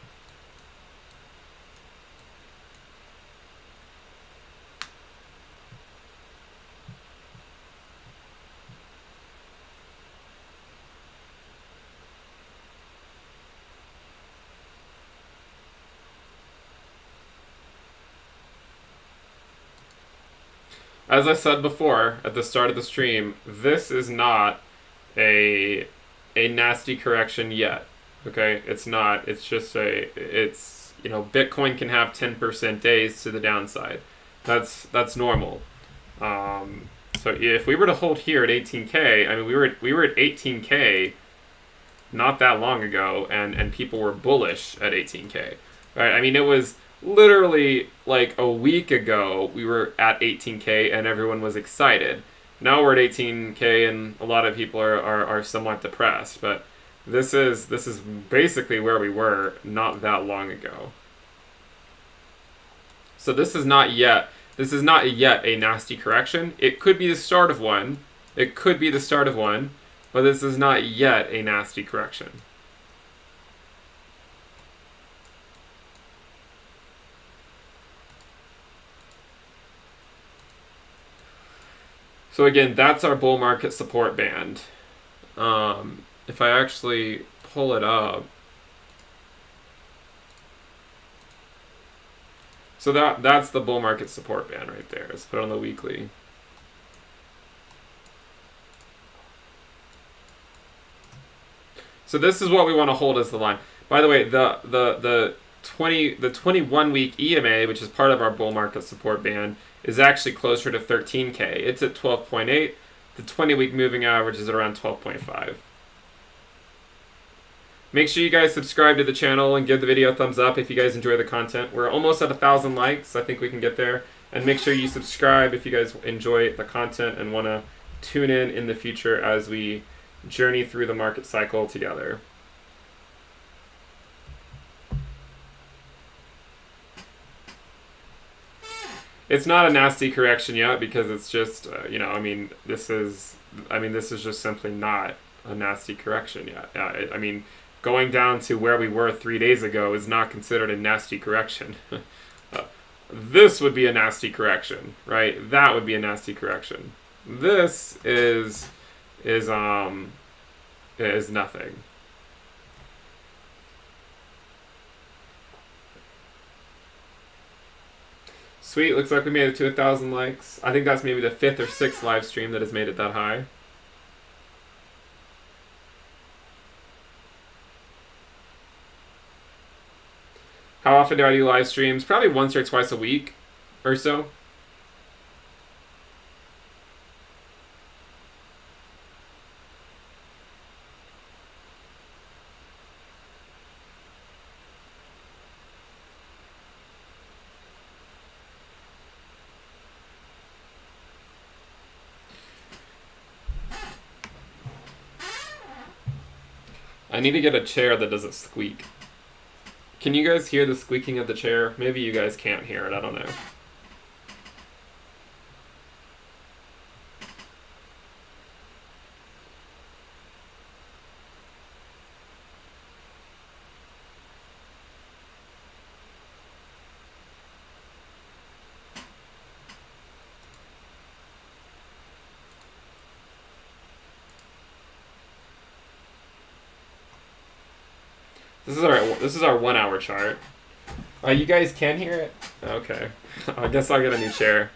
As I said before at the start of the stream, this is not a nasty correction yet. Okay, it's not. It's just Bitcoin can have 10% days to the downside. That's normal. So if we were to hold here at 18K, I mean we were at 18K not that long ago, and people were bullish at 18K. Right? I mean it was literally like a week ago we were at 18K and everyone was excited. Now we're at 18K and a lot of people are somewhat depressed, but this is basically where we were not that long ago. So this is not yet a nasty correction. It could be the start of one. But this is not yet a nasty correction. So again, that's our bull market support band. If I actually pull it up, so that's the bull market support band right there. Let's put it on the weekly. So this is what we want to hold as the line. By the way, the 21 week EMA, which is part of our bull market support band, is actually closer to 13K. It's at 12.8. The 20 week moving average is at around 12.5. Make sure you guys subscribe to the channel and give the video a thumbs up if you guys enjoy the content. We're almost at 1,000 likes. I think we can get there. And make sure you subscribe if you guys enjoy the content and want to tune in the future as we journey through the market cycle together. It's not a nasty correction yet because it's just, this is just simply not a nasty correction yet. Going down to where we were 3 days ago is not considered a nasty correction. This would be a nasty correction, right? That would be a nasty correction. This is nothing. Sweet, looks like we made it to 1,000 likes. I think that's maybe the 5th or 6th live stream that has made it that high. How often do I do live streams? Probably once or twice a week or so. I need to get a chair that doesn't squeak. Can you guys hear the squeaking of the chair? Maybe you guys can't hear it, I don't know. This is our 1 hour chart. You guys can hear it? Okay. I guess I'll get a new chair.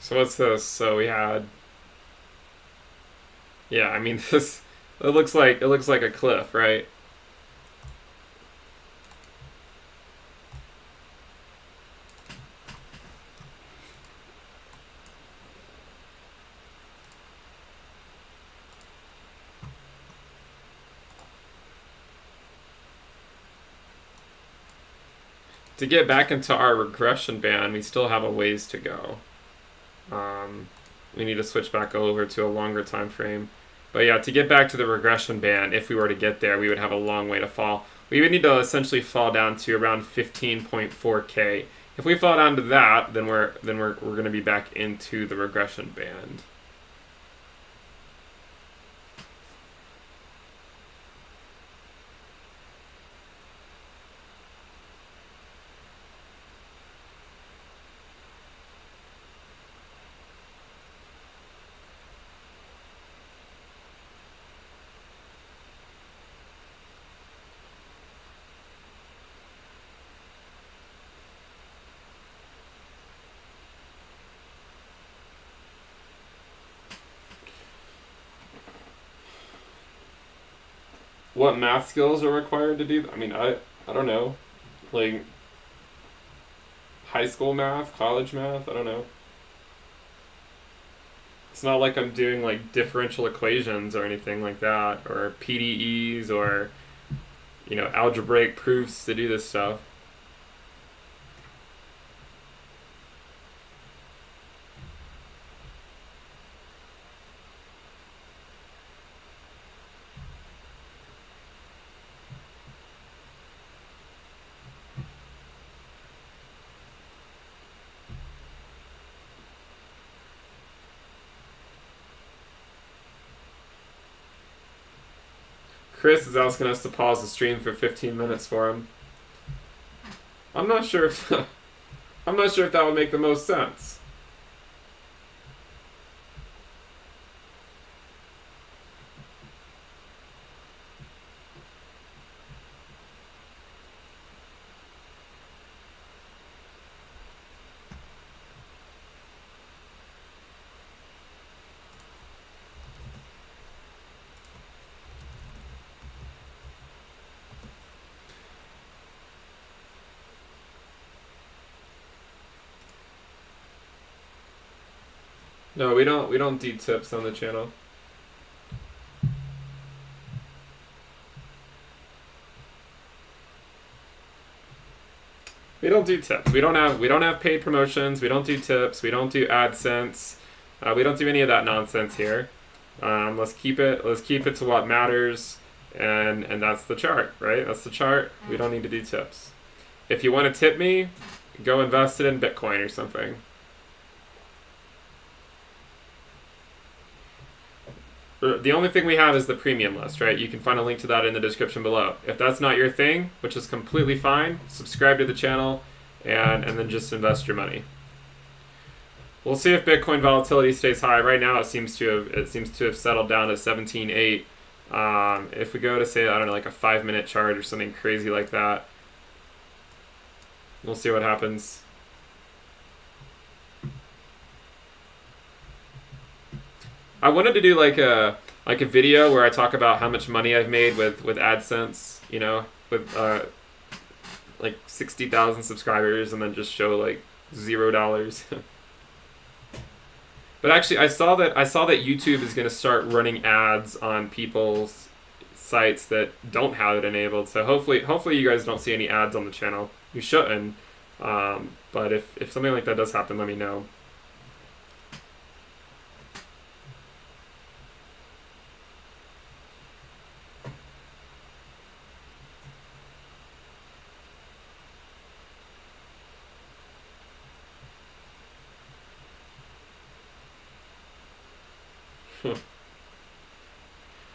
So what's this? So we had, yeah, I mean this. It looks like a cliff, right? To get back into our regression band, we still have a ways to go. We need to switch back over to a longer time frame. But yeah, to get back to the regression band, if we were to get there, we would have a long way to fall. We would need to essentially fall down to around 15.4K. If we fall down to that, then we're going to be back into the regression band. What math skills are required to do? I mean, I don't know. Like high school math, college math, I don't know. It's not like I'm doing like differential equations or anything like that, or PDEs or, algebraic proofs to do this stuff. Chris is asking us to pause the stream for 15 minutes for him. I'm not sure if I'm not sure if that would make the most sense. No, we don't do tips on the channel. We don't do tips. We don't have paid promotions. We don't do tips. We don't do AdSense. We don't do any of that nonsense here. Let's keep it to what matters, and that's the chart, right? That's the chart. We don't need to do tips. If you want to tip me, go invest it in Bitcoin or something. The only thing we have is the premium list, right? You can find a link to that in the description below. If that's not your thing, which is completely fine, subscribe to the channel and then just invest your money. We'll see if Bitcoin volatility stays high. Right now it seems to have settled down to 17.8. If we go to, say, I don't know, like a 5-minute chart or something crazy like that, we'll see what happens. I wanted to do like a video where I talk about how much money I've made with AdSense, you know, with like 60,000 subscribers, and then just show like $0. But actually, I saw that YouTube is going to start running ads on people's sites that don't have it enabled. So hopefully you guys don't see any ads on the channel. You shouldn't. But if something like that does happen, let me know.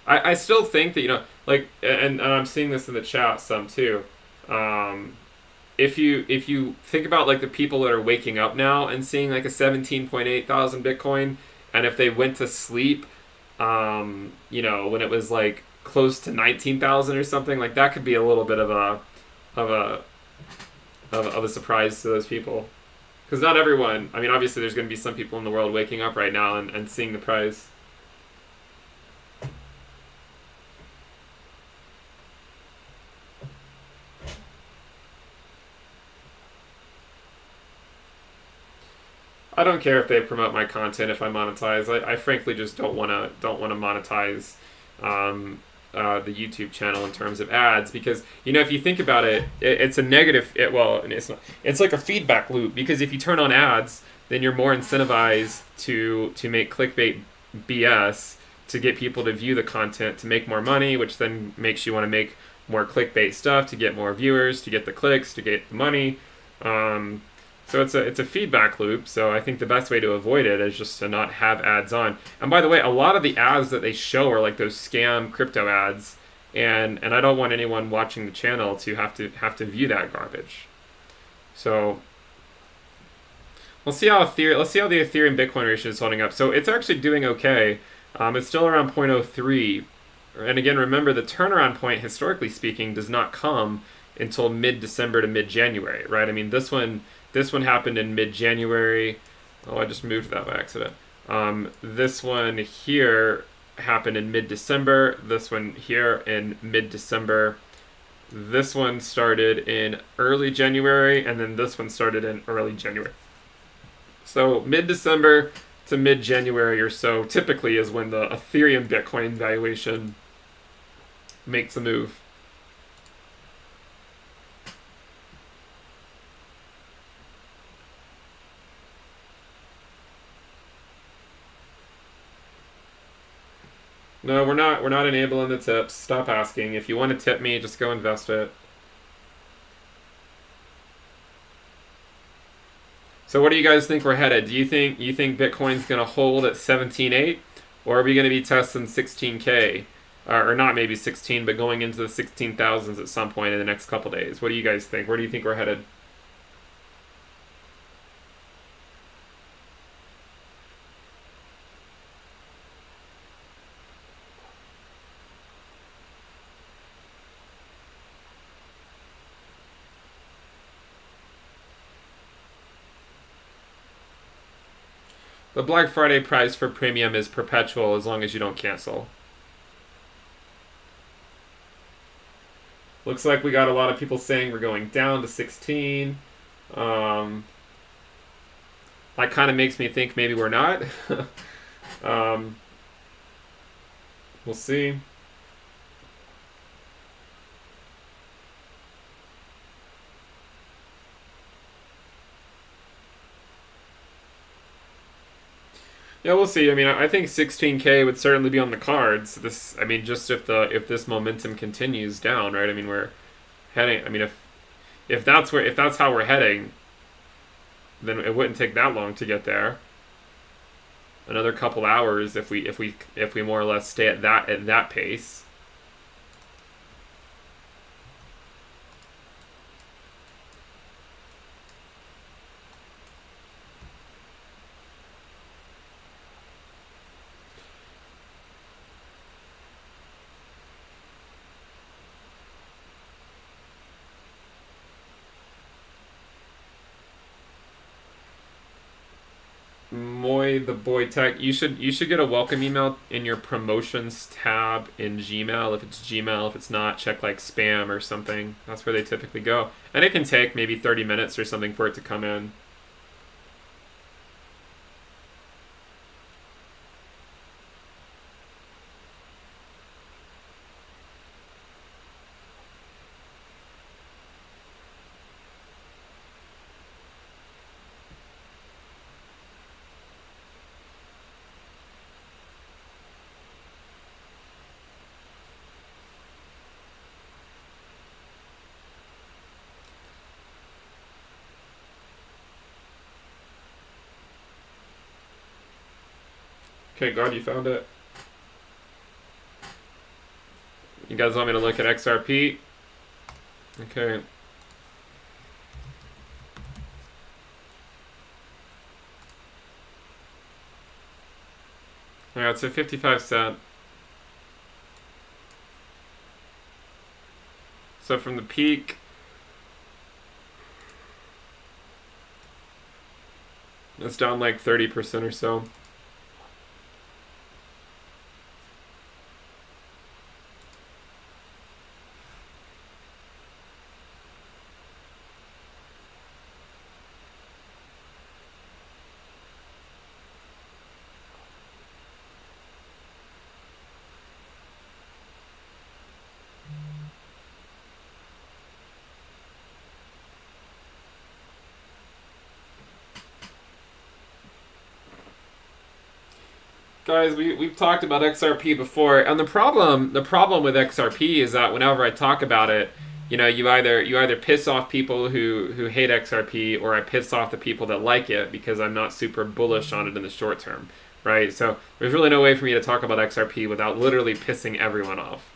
I still think that, you know, like, and I'm seeing this in the chat some too. If you think about like the people that are waking up now and seeing like a 17.8 thousand Bitcoin, and if they went to sleep, you know, when it was like close to 19,000 or something, like that could be a little bit of a surprise to those people. Because not everyone, I mean, obviously there's going to be some people in the world waking up right now and seeing the price. I don't care if they promote my content if I monetize. I frankly just don't want to monetize the YouTube channel in terms of ads, because, you know, if you think about it, it's a negative. Well, it's not. It's like a feedback loop, because if you turn on ads, then you're more incentivized to make clickbait BS to get people to view the content to make more money, which then makes you want to make more clickbait stuff to get more viewers, to get the clicks, to get the money. So it's a feedback loop. So I think the best way to avoid it is just to not have ads on. And by the way, a lot of the ads that they show are like those scam crypto ads, and I don't want anyone watching the channel to have to view that garbage. So let's see how the Ethereum Bitcoin ratio is holding up. So it's actually doing okay. It's still around 0.03. And again, remember, the turnaround point, historically speaking, does not come until mid-December to mid-January, right? I mean, this one happened in mid-January. Oh, I just moved that by accident. This one here happened in mid-December. This one here in mid-December. This one started in early January, and then this one started in early January. So mid-December to mid-January or so typically is when the Ethereum Bitcoin valuation makes a move. No, we're not enabling the tips. Stop asking. If you want to tip me, just go invest it. So what do you guys think we're headed? Do you think Bitcoin's going to hold at 17.8, or are we going to be testing 16K? or not maybe 16, but going into the 16,000s at some point in the next couple days. What do you guys think? Where do you think we're headed? The Black Friday price for premium is perpetual as long as you don't cancel. Looks like we got a lot of people saying we're going down to 16. That kind of makes me think maybe we're not. We'll see. Yeah, we'll see. I mean, I think 16K would certainly be on the cards. I mean, just if this momentum continues down, right? I mean, we're heading. I mean, if that's how we're heading, then it wouldn't take that long to get there. Another couple hours if we more or less stay at that pace. Moy the boy tech, you should get a welcome email in your promotions tab in Gmail. If it's Gmail, if it's not, check like spam or something. That's where they typically go, and it can take maybe 30 minutes or something for it to come in. Okay, God, you found it. You guys want me to look at XRP? Okay. Yeah, it's a 55 cent. So from the peak, it's down like 30% or so. Guys, we've talked about XRP before, and the problem with XRP is that whenever I talk about it, you either piss off people who hate XRP, or I piss off the people that like it because I'm not super bullish on it in the short term, right? So there's really no way for me to talk about XRP without literally pissing everyone off.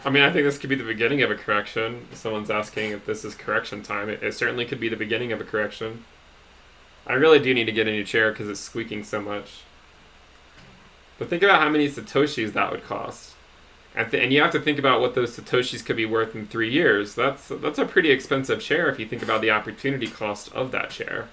I mean, I think this could be the beginning of a correction. Someone's asking if this is correction time. It certainly could be the beginning of a correction. I really do need to get a new chair because it's squeaking so much. But think about how many Satoshis that would cost. And you have to think about what those Satoshis could be worth in 3 years. That's a pretty expensive chair if you think about the opportunity cost of that chair.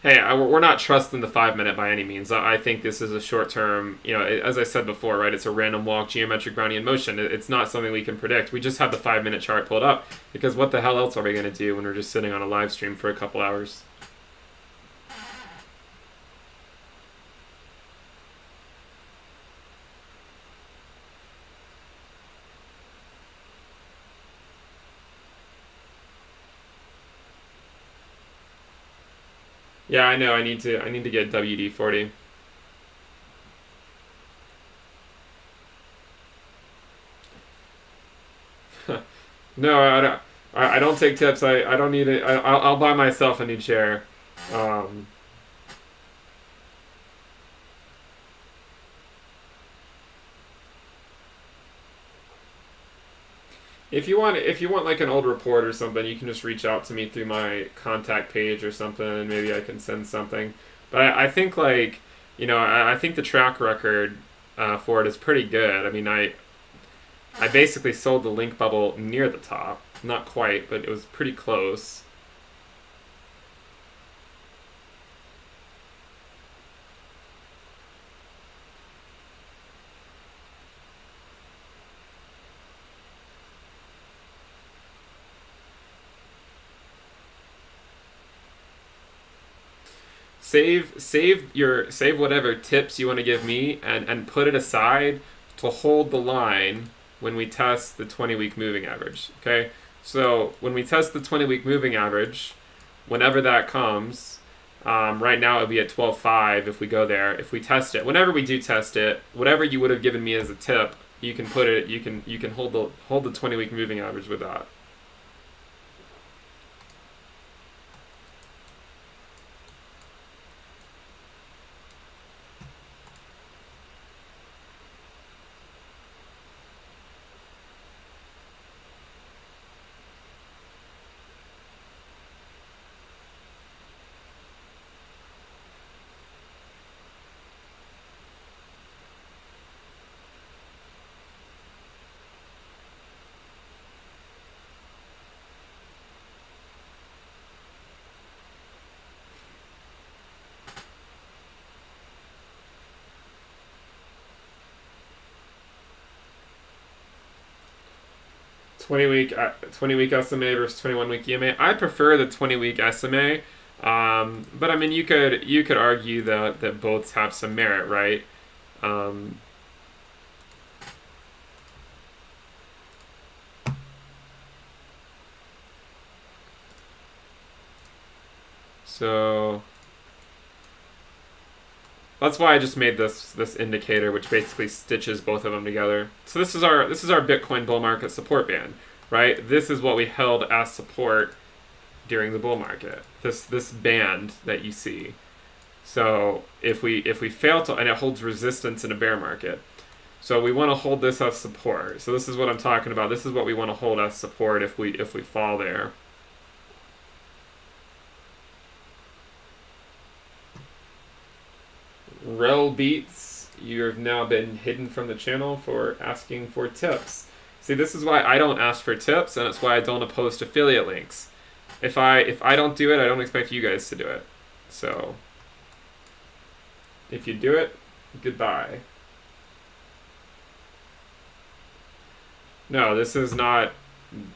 Hey, we're not trusting the 5 minute by any means. I think this is a short term, as I said before, right? It's a random walk, geometric Brownian motion. It's not something we can predict. We just have the 5 minute chart pulled up because what the hell else are we going to do when we're just sitting on a live stream for a couple hours? Yeah, I know. I need to get WD-40. No, I don't. I don't take tips. I don't need it. I'll buy myself a new chair. Um, if you want like an old report or something, you can just reach out to me through my contact page or something, and maybe I can send something. But I think like, I think the track record for it is pretty good. I mean, I basically sold the link bubble near the top, not quite, but it was pretty close. Save whatever tips you want to give me and put it aside to hold the line when we test the 20-week moving average. Okay, so when we test the 20-week moving average, whenever that comes, right now it would be at 12.5 if we go there. If we test it, whenever we do test it, whatever you would have given me as a tip, you can put it. You can hold the 20-week moving average with that. 20-week SMA versus 21-week EMA. I prefer the 20-week SMA, but I mean you could argue that both have some merit, right? Um, so that's why I just made this indicator, which basically stitches both of them together. So this is our Bitcoin bull market support band, right? This is what we held as support during the bull market. This band that you see. So if we fail to, and it holds resistance in a bear market. So we want to hold this as support. So this is what I'm talking about. This is what we want to hold as support if we fall there. Rel Beats, you have now been hidden from the channel for asking for tips. See, this is why I don't ask for tips, and it's why I don't post affiliate links. If I don't do it, I don't expect you guys to do it. So if you do it, goodbye. No, this is not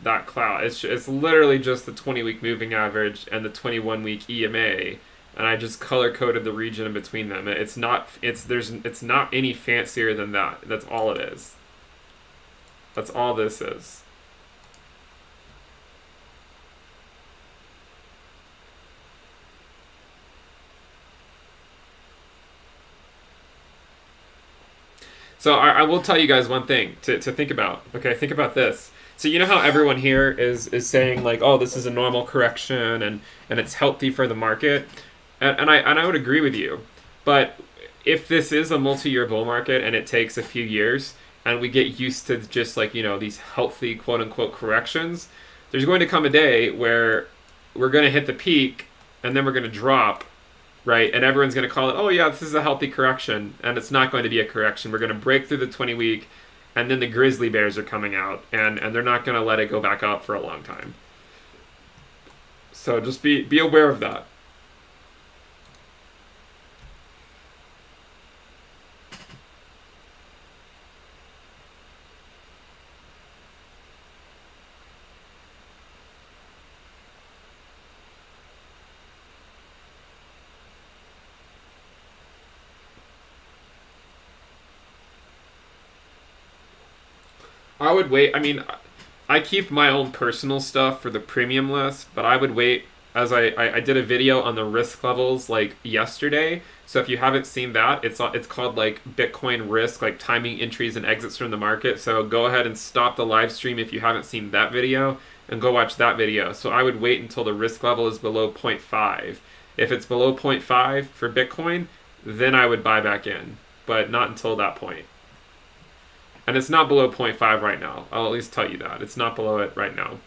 that cloud. It's literally just the 20-week moving average and the 21-week EMA, and I just color coded the region in between them. It's not any fancier than that. That's all it is. That's all this is. So I will tell you guys one thing to think about. Okay, think about this. So you know how everyone here is saying like, oh, this is a normal correction and it's healthy for the market, and I would agree with you. But if this is a multi-year bull market and it takes a few years and we get used to just like these healthy quote unquote corrections, there's going to come a day where we're going to hit the peak and then we're going to drop, right? And everyone's going to call it, oh yeah, this is a healthy correction, and it's not going to be a correction. We're going to break through the 20-week, and then the grizzly bears are coming out, and they're not going to let it go back up for a long time. So just be aware of that. I would wait. I mean, I keep my own personal stuff for the premium list, but I would wait as I did a video on the risk levels like yesterday. So if you haven't seen that, it's called like Bitcoin risk, like timing entries and exits from the market. So go ahead and stop the live stream if you haven't seen that video and go watch that video. So I would wait until the risk level is below 0.5. If it's below 0.5 for Bitcoin, then I would buy back in, but not until that point. And it's not below 0.5 right now. I'll at least tell you that. It's not below it right now.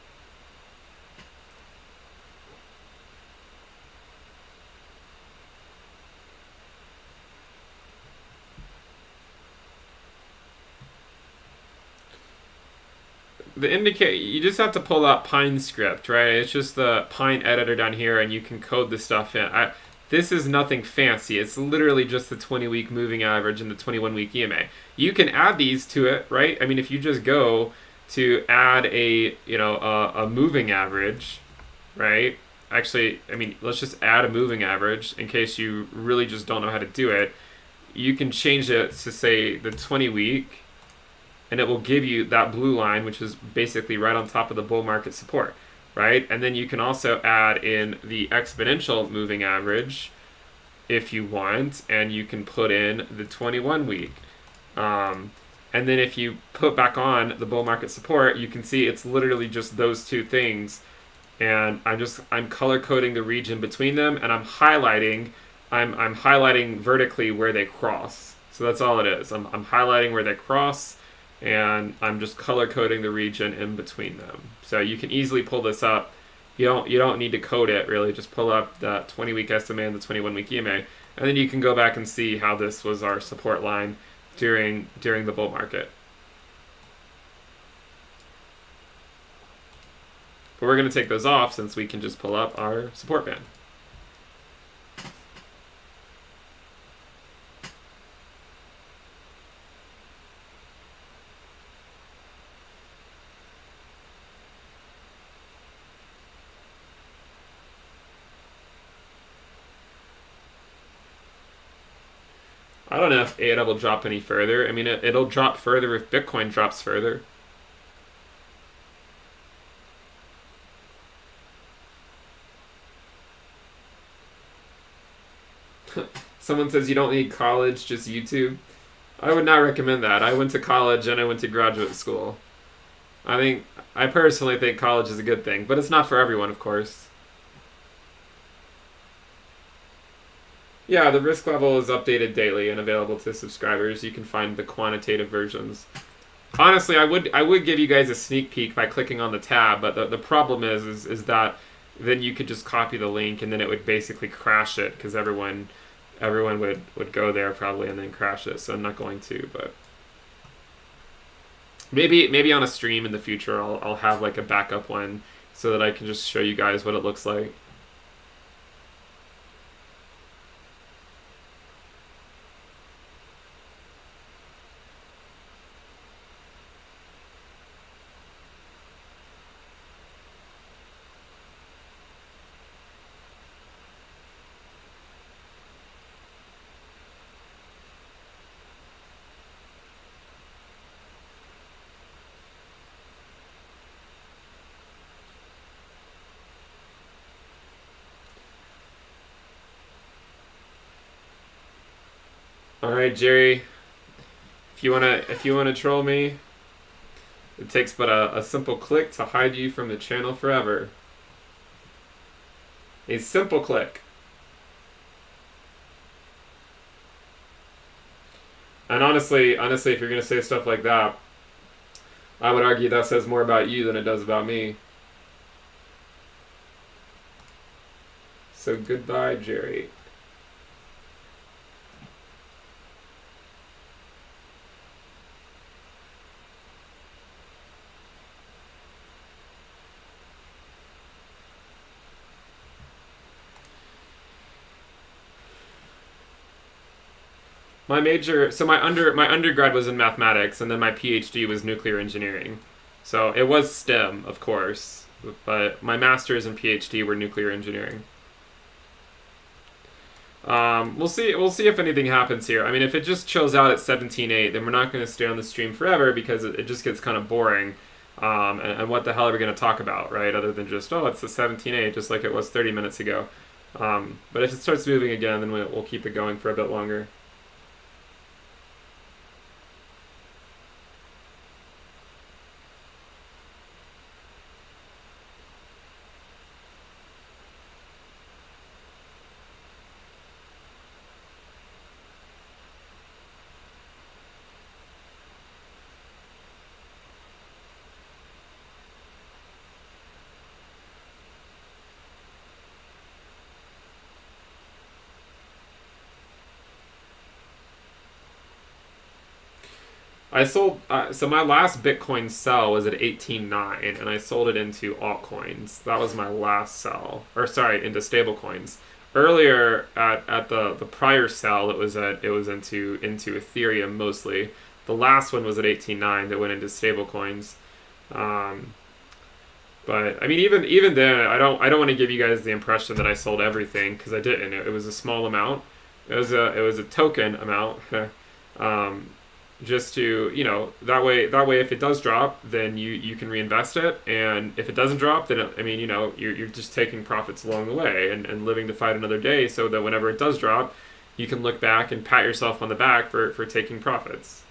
The indicate, you just have to pull out Pine script, right? It's just the Pine editor down here, and you can code the stuff in. This is nothing fancy. It's literally just the 20-week moving average and the 21-week EMA. You can add these to it, right? I mean, if you just go to add a moving average, right? Actually, I mean, let's just add a moving average in case you really just don't know how to do it. You can change it to say the 20-week, and it will give you that blue line, which is basically right on top of the bull market support, right? And then you can also add in the exponential moving average if you want, and you can put in the 21-week. And then if you put back on the bull market support, you can see it's literally just those two things. And I'm color coding the region between them, and I'm highlighting vertically where they cross. So that's all it is. I'm highlighting where they cross, and I'm just color coding the region in between them. So you can easily pull this up. You don't need to code it really. Just pull up the 20-week SMA and the 21-week EMA, and then you can go back and see how this was our support line during the bull market. But we're going to take those off since we can just pull up our support band. I don't know if ADA will drop any further. I mean, it'll drop further if Bitcoin drops further. Someone says you don't need college, just YouTube. I would not recommend that. I went to college and I went to graduate school. I personally think college is a good thing, but it's not for everyone, of course. Yeah, the risk level is updated daily and available to subscribers. You can find the quantitative versions. Honestly, I would give you guys a sneak peek by clicking on the tab, but the problem is that then you could just copy the link and then it would basically crash it because everyone would go there probably and then crash it. So I'm not going to, but maybe on a stream in the future I'll have like a backup one so that I can just show you guys what it looks like. All right, Jerry. If you wanna troll me, it takes but a simple click to hide you from the channel forever. A simple click. And honestly, if you're gonna say stuff like that, I would argue that says more about you than it does about me. So goodbye, Jerry. My undergrad was in mathematics, and then my PhD was nuclear engineering. So it was STEM, of course, but my master's and PhD were nuclear engineering. We'll see. We'll see if anything happens here. I mean, if it just chills out at 17.8, then we're not going to stay on the stream forever because it just gets kind of boring. And what the hell are we going to talk about, right? Other than just, oh, it's a 17.8, just like it was 30 minutes ago. But if it starts moving again, then we'll keep it going for a bit longer. I sold, so my last Bitcoin sell was at 18.9, and I sold it into altcoins. That was my last sell, or sorry, into stablecoins. Earlier at the prior sell, it was into Ethereum mostly. The last one was at 18.9 that went into stablecoins. But I mean, even then, I don't want to give you guys the impression that I sold everything because I didn't. It was a small amount. It was a token amount. Just to, that way if it does drop, then you can reinvest it, and if it doesn't drop, then I mean, you're just taking profits along the way and living to fight another day, so that whenever it does drop, you can look back and pat yourself on the back for taking profits.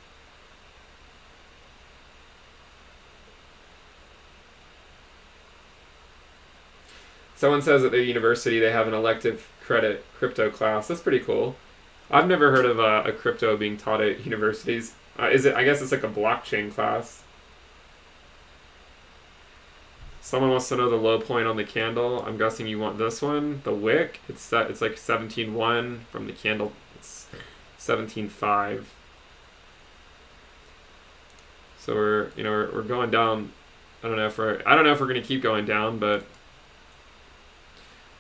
Someone says at their university they have an elective credit crypto class. That's pretty cool. I've never heard of a crypto being taught at universities. Is it? I guess it's like a blockchain class. Someone wants to know the low point on the candle. I'm guessing you want this one, the wick. It's like 17.1 from the candle. It's 17.5. So we're going down. I don't know if we're going to keep going down, but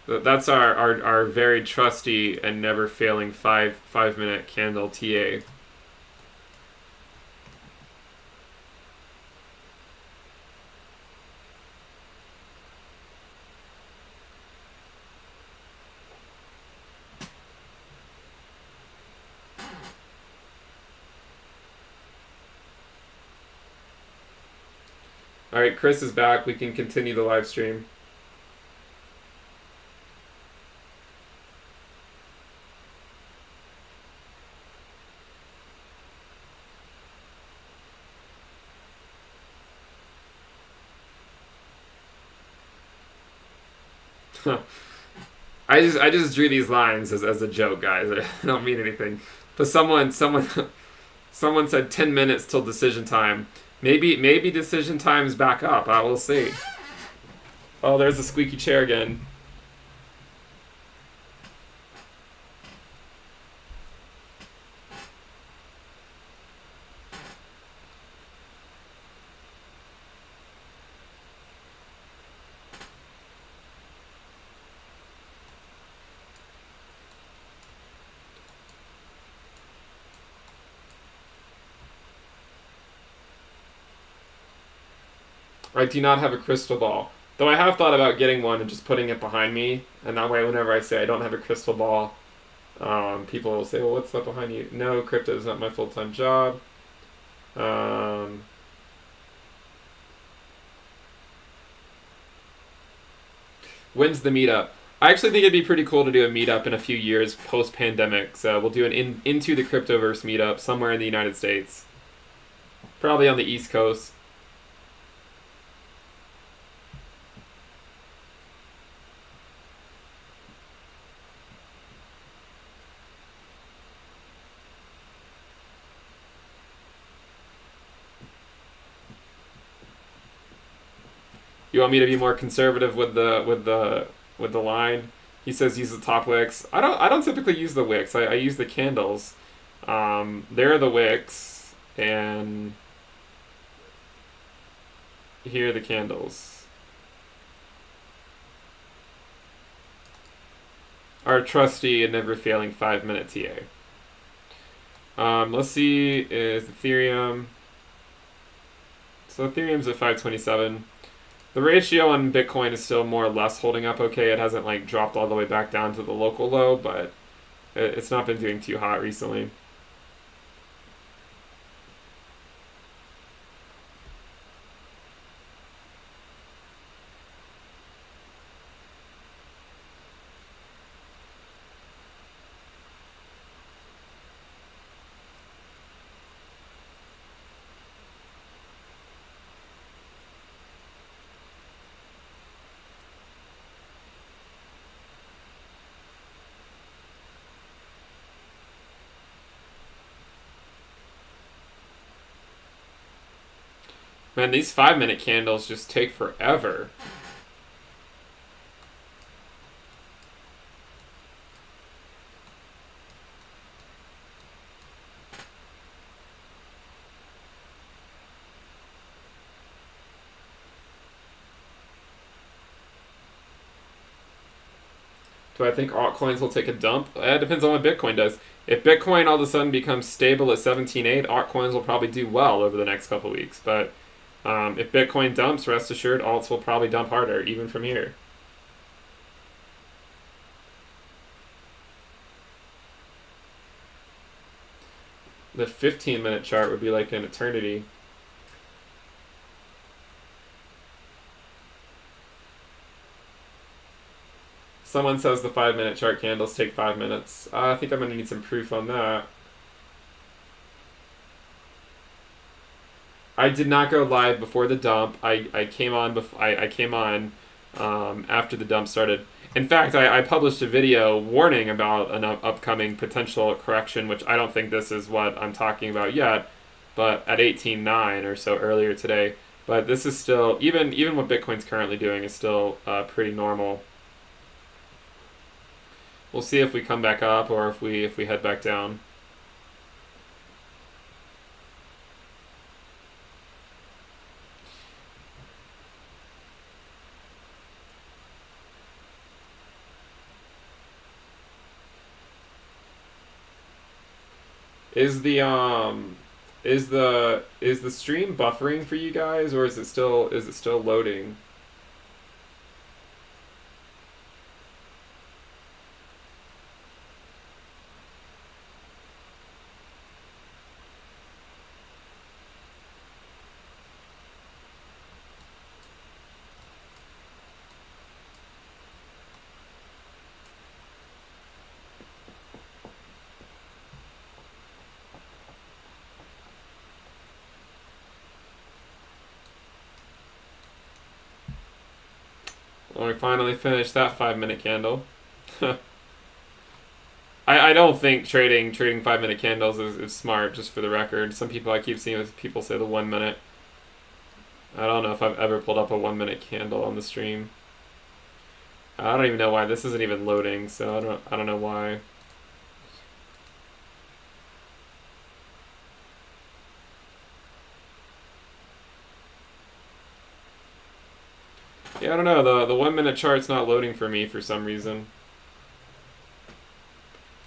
that's our very trusty and never failing 5-minute candle TA. All right, Chris is back. We can continue the live stream. I just drew these lines as a joke, guys. I don't mean anything. But someone said 10 minutes till decision time. Maybe decision time's back up. I will see. Oh, there's the squeaky chair again. I do not have a crystal ball. Though I have thought about getting one and just putting it behind me, and that way whenever I say I don't have a crystal ball, people will say, well, what's that behind you? No, crypto is not my full-time job. When's the meetup? I actually think it'd be pretty cool to do a meetup in a few years post-pandemic. So we'll do an into the Cryptoverse meetup somewhere in the United States. Probably on the East Coast. You want me to be more conservative with the line? He says use the top wicks. I don't typically use the wicks. I use the candles. There are the wicks, and here are the candles. Our trusty and never failing 5-minute TA. Let's see, is Ethereum. So Ethereum's at 527. The ratio on Bitcoin is still more or less holding up okay. It hasn't like dropped all the way back down to the local low, but It's not been doing too hot recently. Man, these 5-minute candles just take forever. Do I think altcoins will take a dump? It depends on what Bitcoin does. If Bitcoin all of a sudden becomes stable at 17.8, altcoins will probably do well over the next couple weeks. But if Bitcoin dumps, rest assured, alts will probably dump harder, even from here. The 15-minute chart would be like an eternity. Someone says the 5-minute chart candles take 5 minutes. I think I'm going to need some proof on that. I did not go live before the dump. I came on after the dump started. In fact, I published a video warning about an upcoming potential correction, which I don't think this is what I'm talking about yet, but at 18.9 or so earlier today. But this is still, even what Bitcoin's currently doing is still pretty normal. We'll see if we come back up or if we head back down. Is the stream buffering for you guys, or is it still loading? Well, we finally finished that 5-minute candle. I don't think trading 5-minute candles is smart, just for the record. Some people, I keep seeing people say the 1 minute. I don't know if I've ever pulled up a 1-minute candle on the stream. I don't even know why this isn't even loading, so I don't know why. Yeah, I don't know. The 1-minute chart's not loading for me for some reason.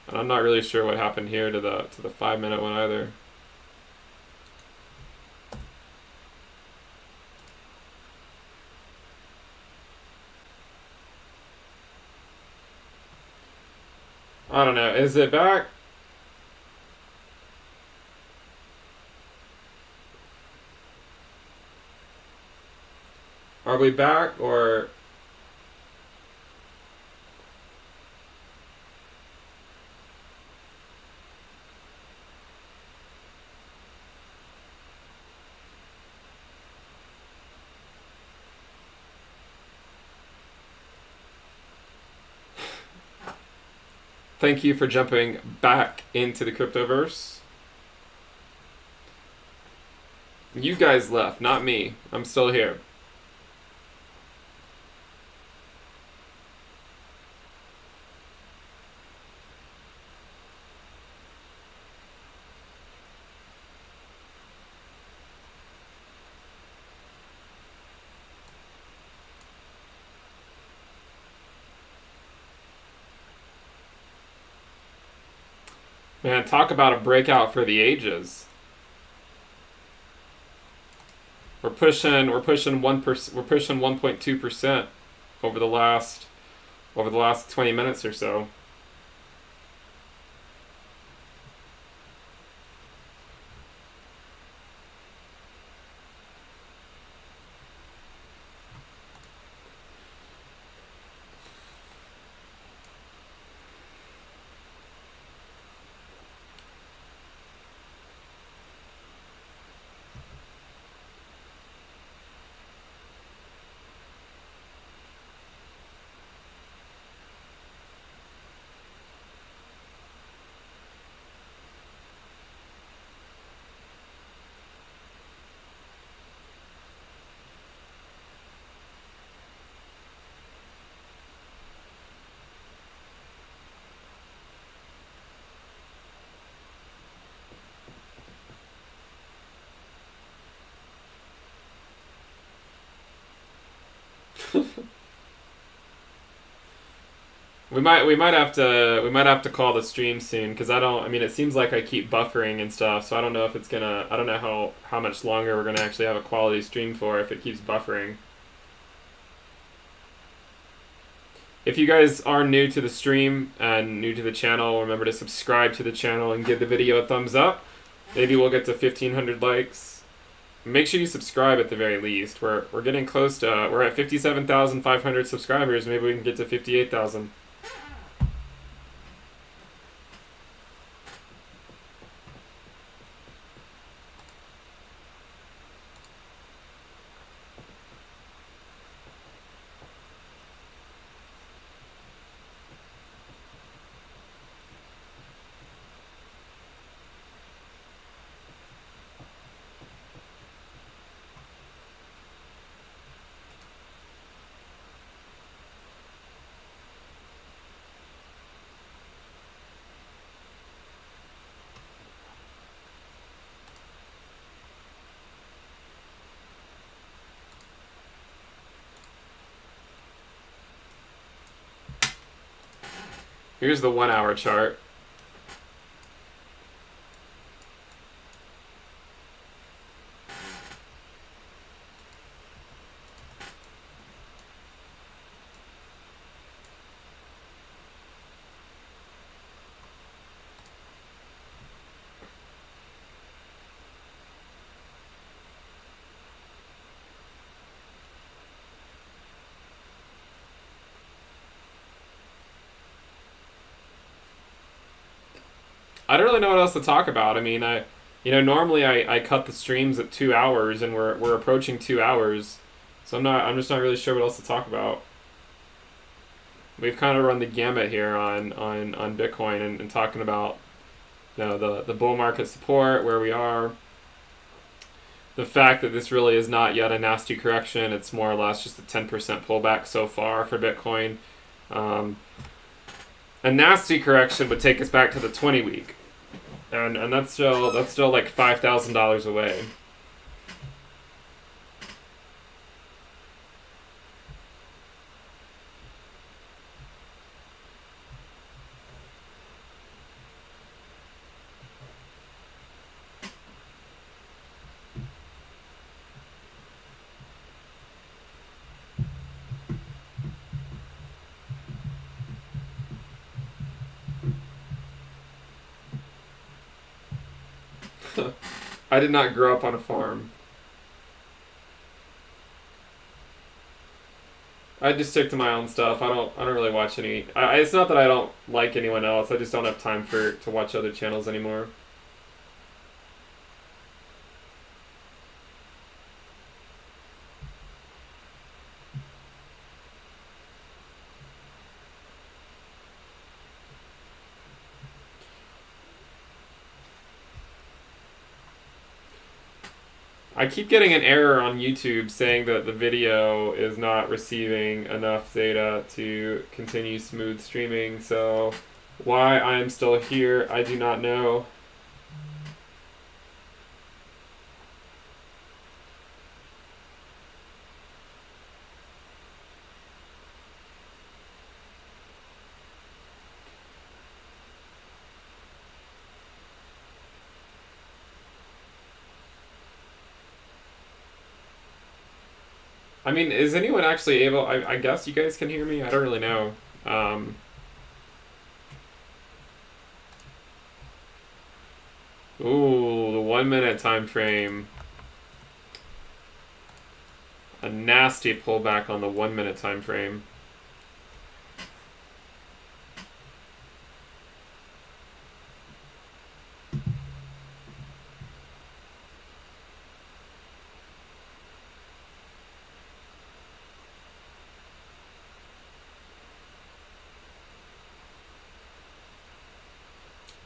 And I'm not really sure what happened here to the 5-minute one either. I don't know. Is it back? Are we back, or... Thank you for jumping back into the cryptoverse. You guys left, not me. I'm still here. Man, talk about a breakout for the ages. We're pushing 1%. We're pushing 1.2% over the last 20 minutes or so. we might have to call the stream soon because I mean it seems like I keep buffering and stuff, so I don't know if it's gonna I don't know how much longer we're gonna actually have a quality stream for if it keeps buffering. If you guys are new to the stream and new to the channel, remember to subscribe to the channel and give the video a thumbs up. Maybe we'll get to 1,500 likes. Make sure you subscribe at the very least. We're getting close to we're at 57,500 subscribers. Maybe we can get to 58,000. Here's the 1 hour chart. I don't really know what else to talk about. I mean, normally I cut the streams at 2 hours, and we're approaching 2 hours, so I'm just not really sure what else to talk about. We've kind of run the gamut here on Bitcoin and talking about the bull market support, where we are, the fact that this really is not yet a nasty correction. It's more or less just a 10% pullback so far for Bitcoin. A nasty correction would take us back to the 20-week, and that's still like $5,000 away. I did not grow up on a farm. I just stick to my own stuff. I don't really watch any. It's not that I don't like anyone else. I just don't have time to watch other channels anymore. I keep getting an error on YouTube saying that the video is not receiving enough data to continue smooth streaming, so why I am still here, I do not know. I mean, is anyone actually able... I guess you guys can hear me? I don't really know. Ooh, the 1 minute time frame. A nasty pullback on the 1 minute time frame.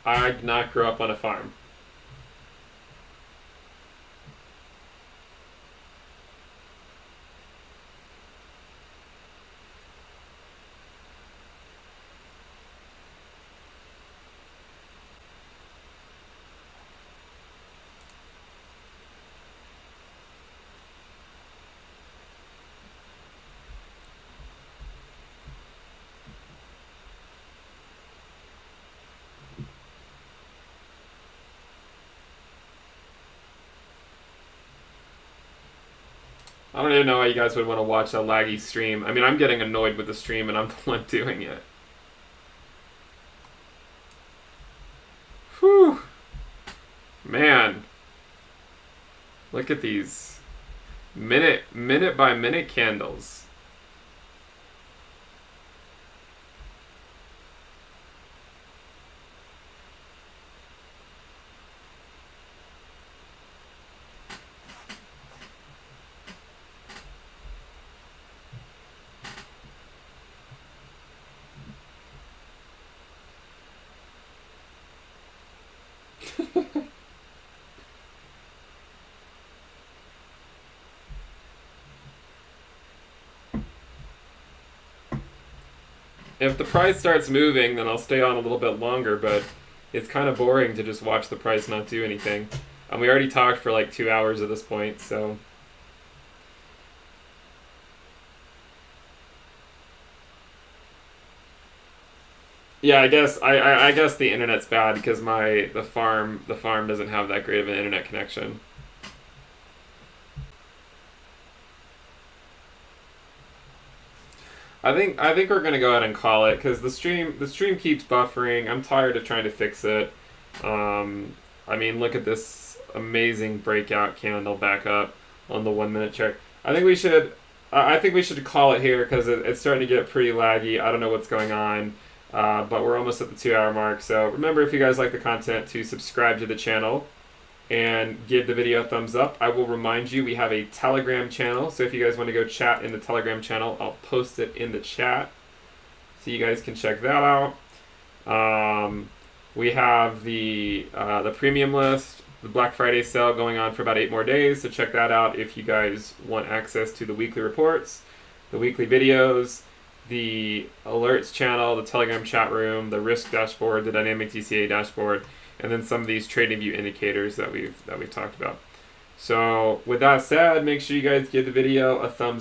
I did not grow up on a farm. I don't even know why you guys would want to watch a laggy stream. I mean, I'm getting annoyed with the stream and I'm the one doing it. Whew. Man. Look at these minute by minute candles. If the price starts moving, then I'll stay on a little bit longer, but it's kind of boring to just watch the price not do anything. And we already talked for like 2 hours at this point, so... Yeah, I guess the internet's bad because the farm doesn't have that great of an internet connection. I think we're gonna go ahead and call it because the stream keeps buffering. I'm tired of trying to fix it. I mean, look at this amazing breakout candle back up on the 1 minute chart. I think we should call it here because it's starting to get pretty laggy. I don't know what's going on, but we're almost at the 2 hour mark. So remember, if you guys like the content, to subscribe to the channel and give the video a thumbs up. I will remind you we have a Telegram channel, so if you guys want to go chat in the Telegram channel, I'll post it in the chat so you guys can check that out. We have the premium list, the Black Friday sale going on for about 8 more days, so check that out if you guys want access to the weekly reports, the weekly videos, the alerts channel, the Telegram chat room, the risk dashboard, the dynamic DCA dashboard, and then some of these trading view indicators that we've talked about. So with that said, make sure you guys give the video a thumbs up.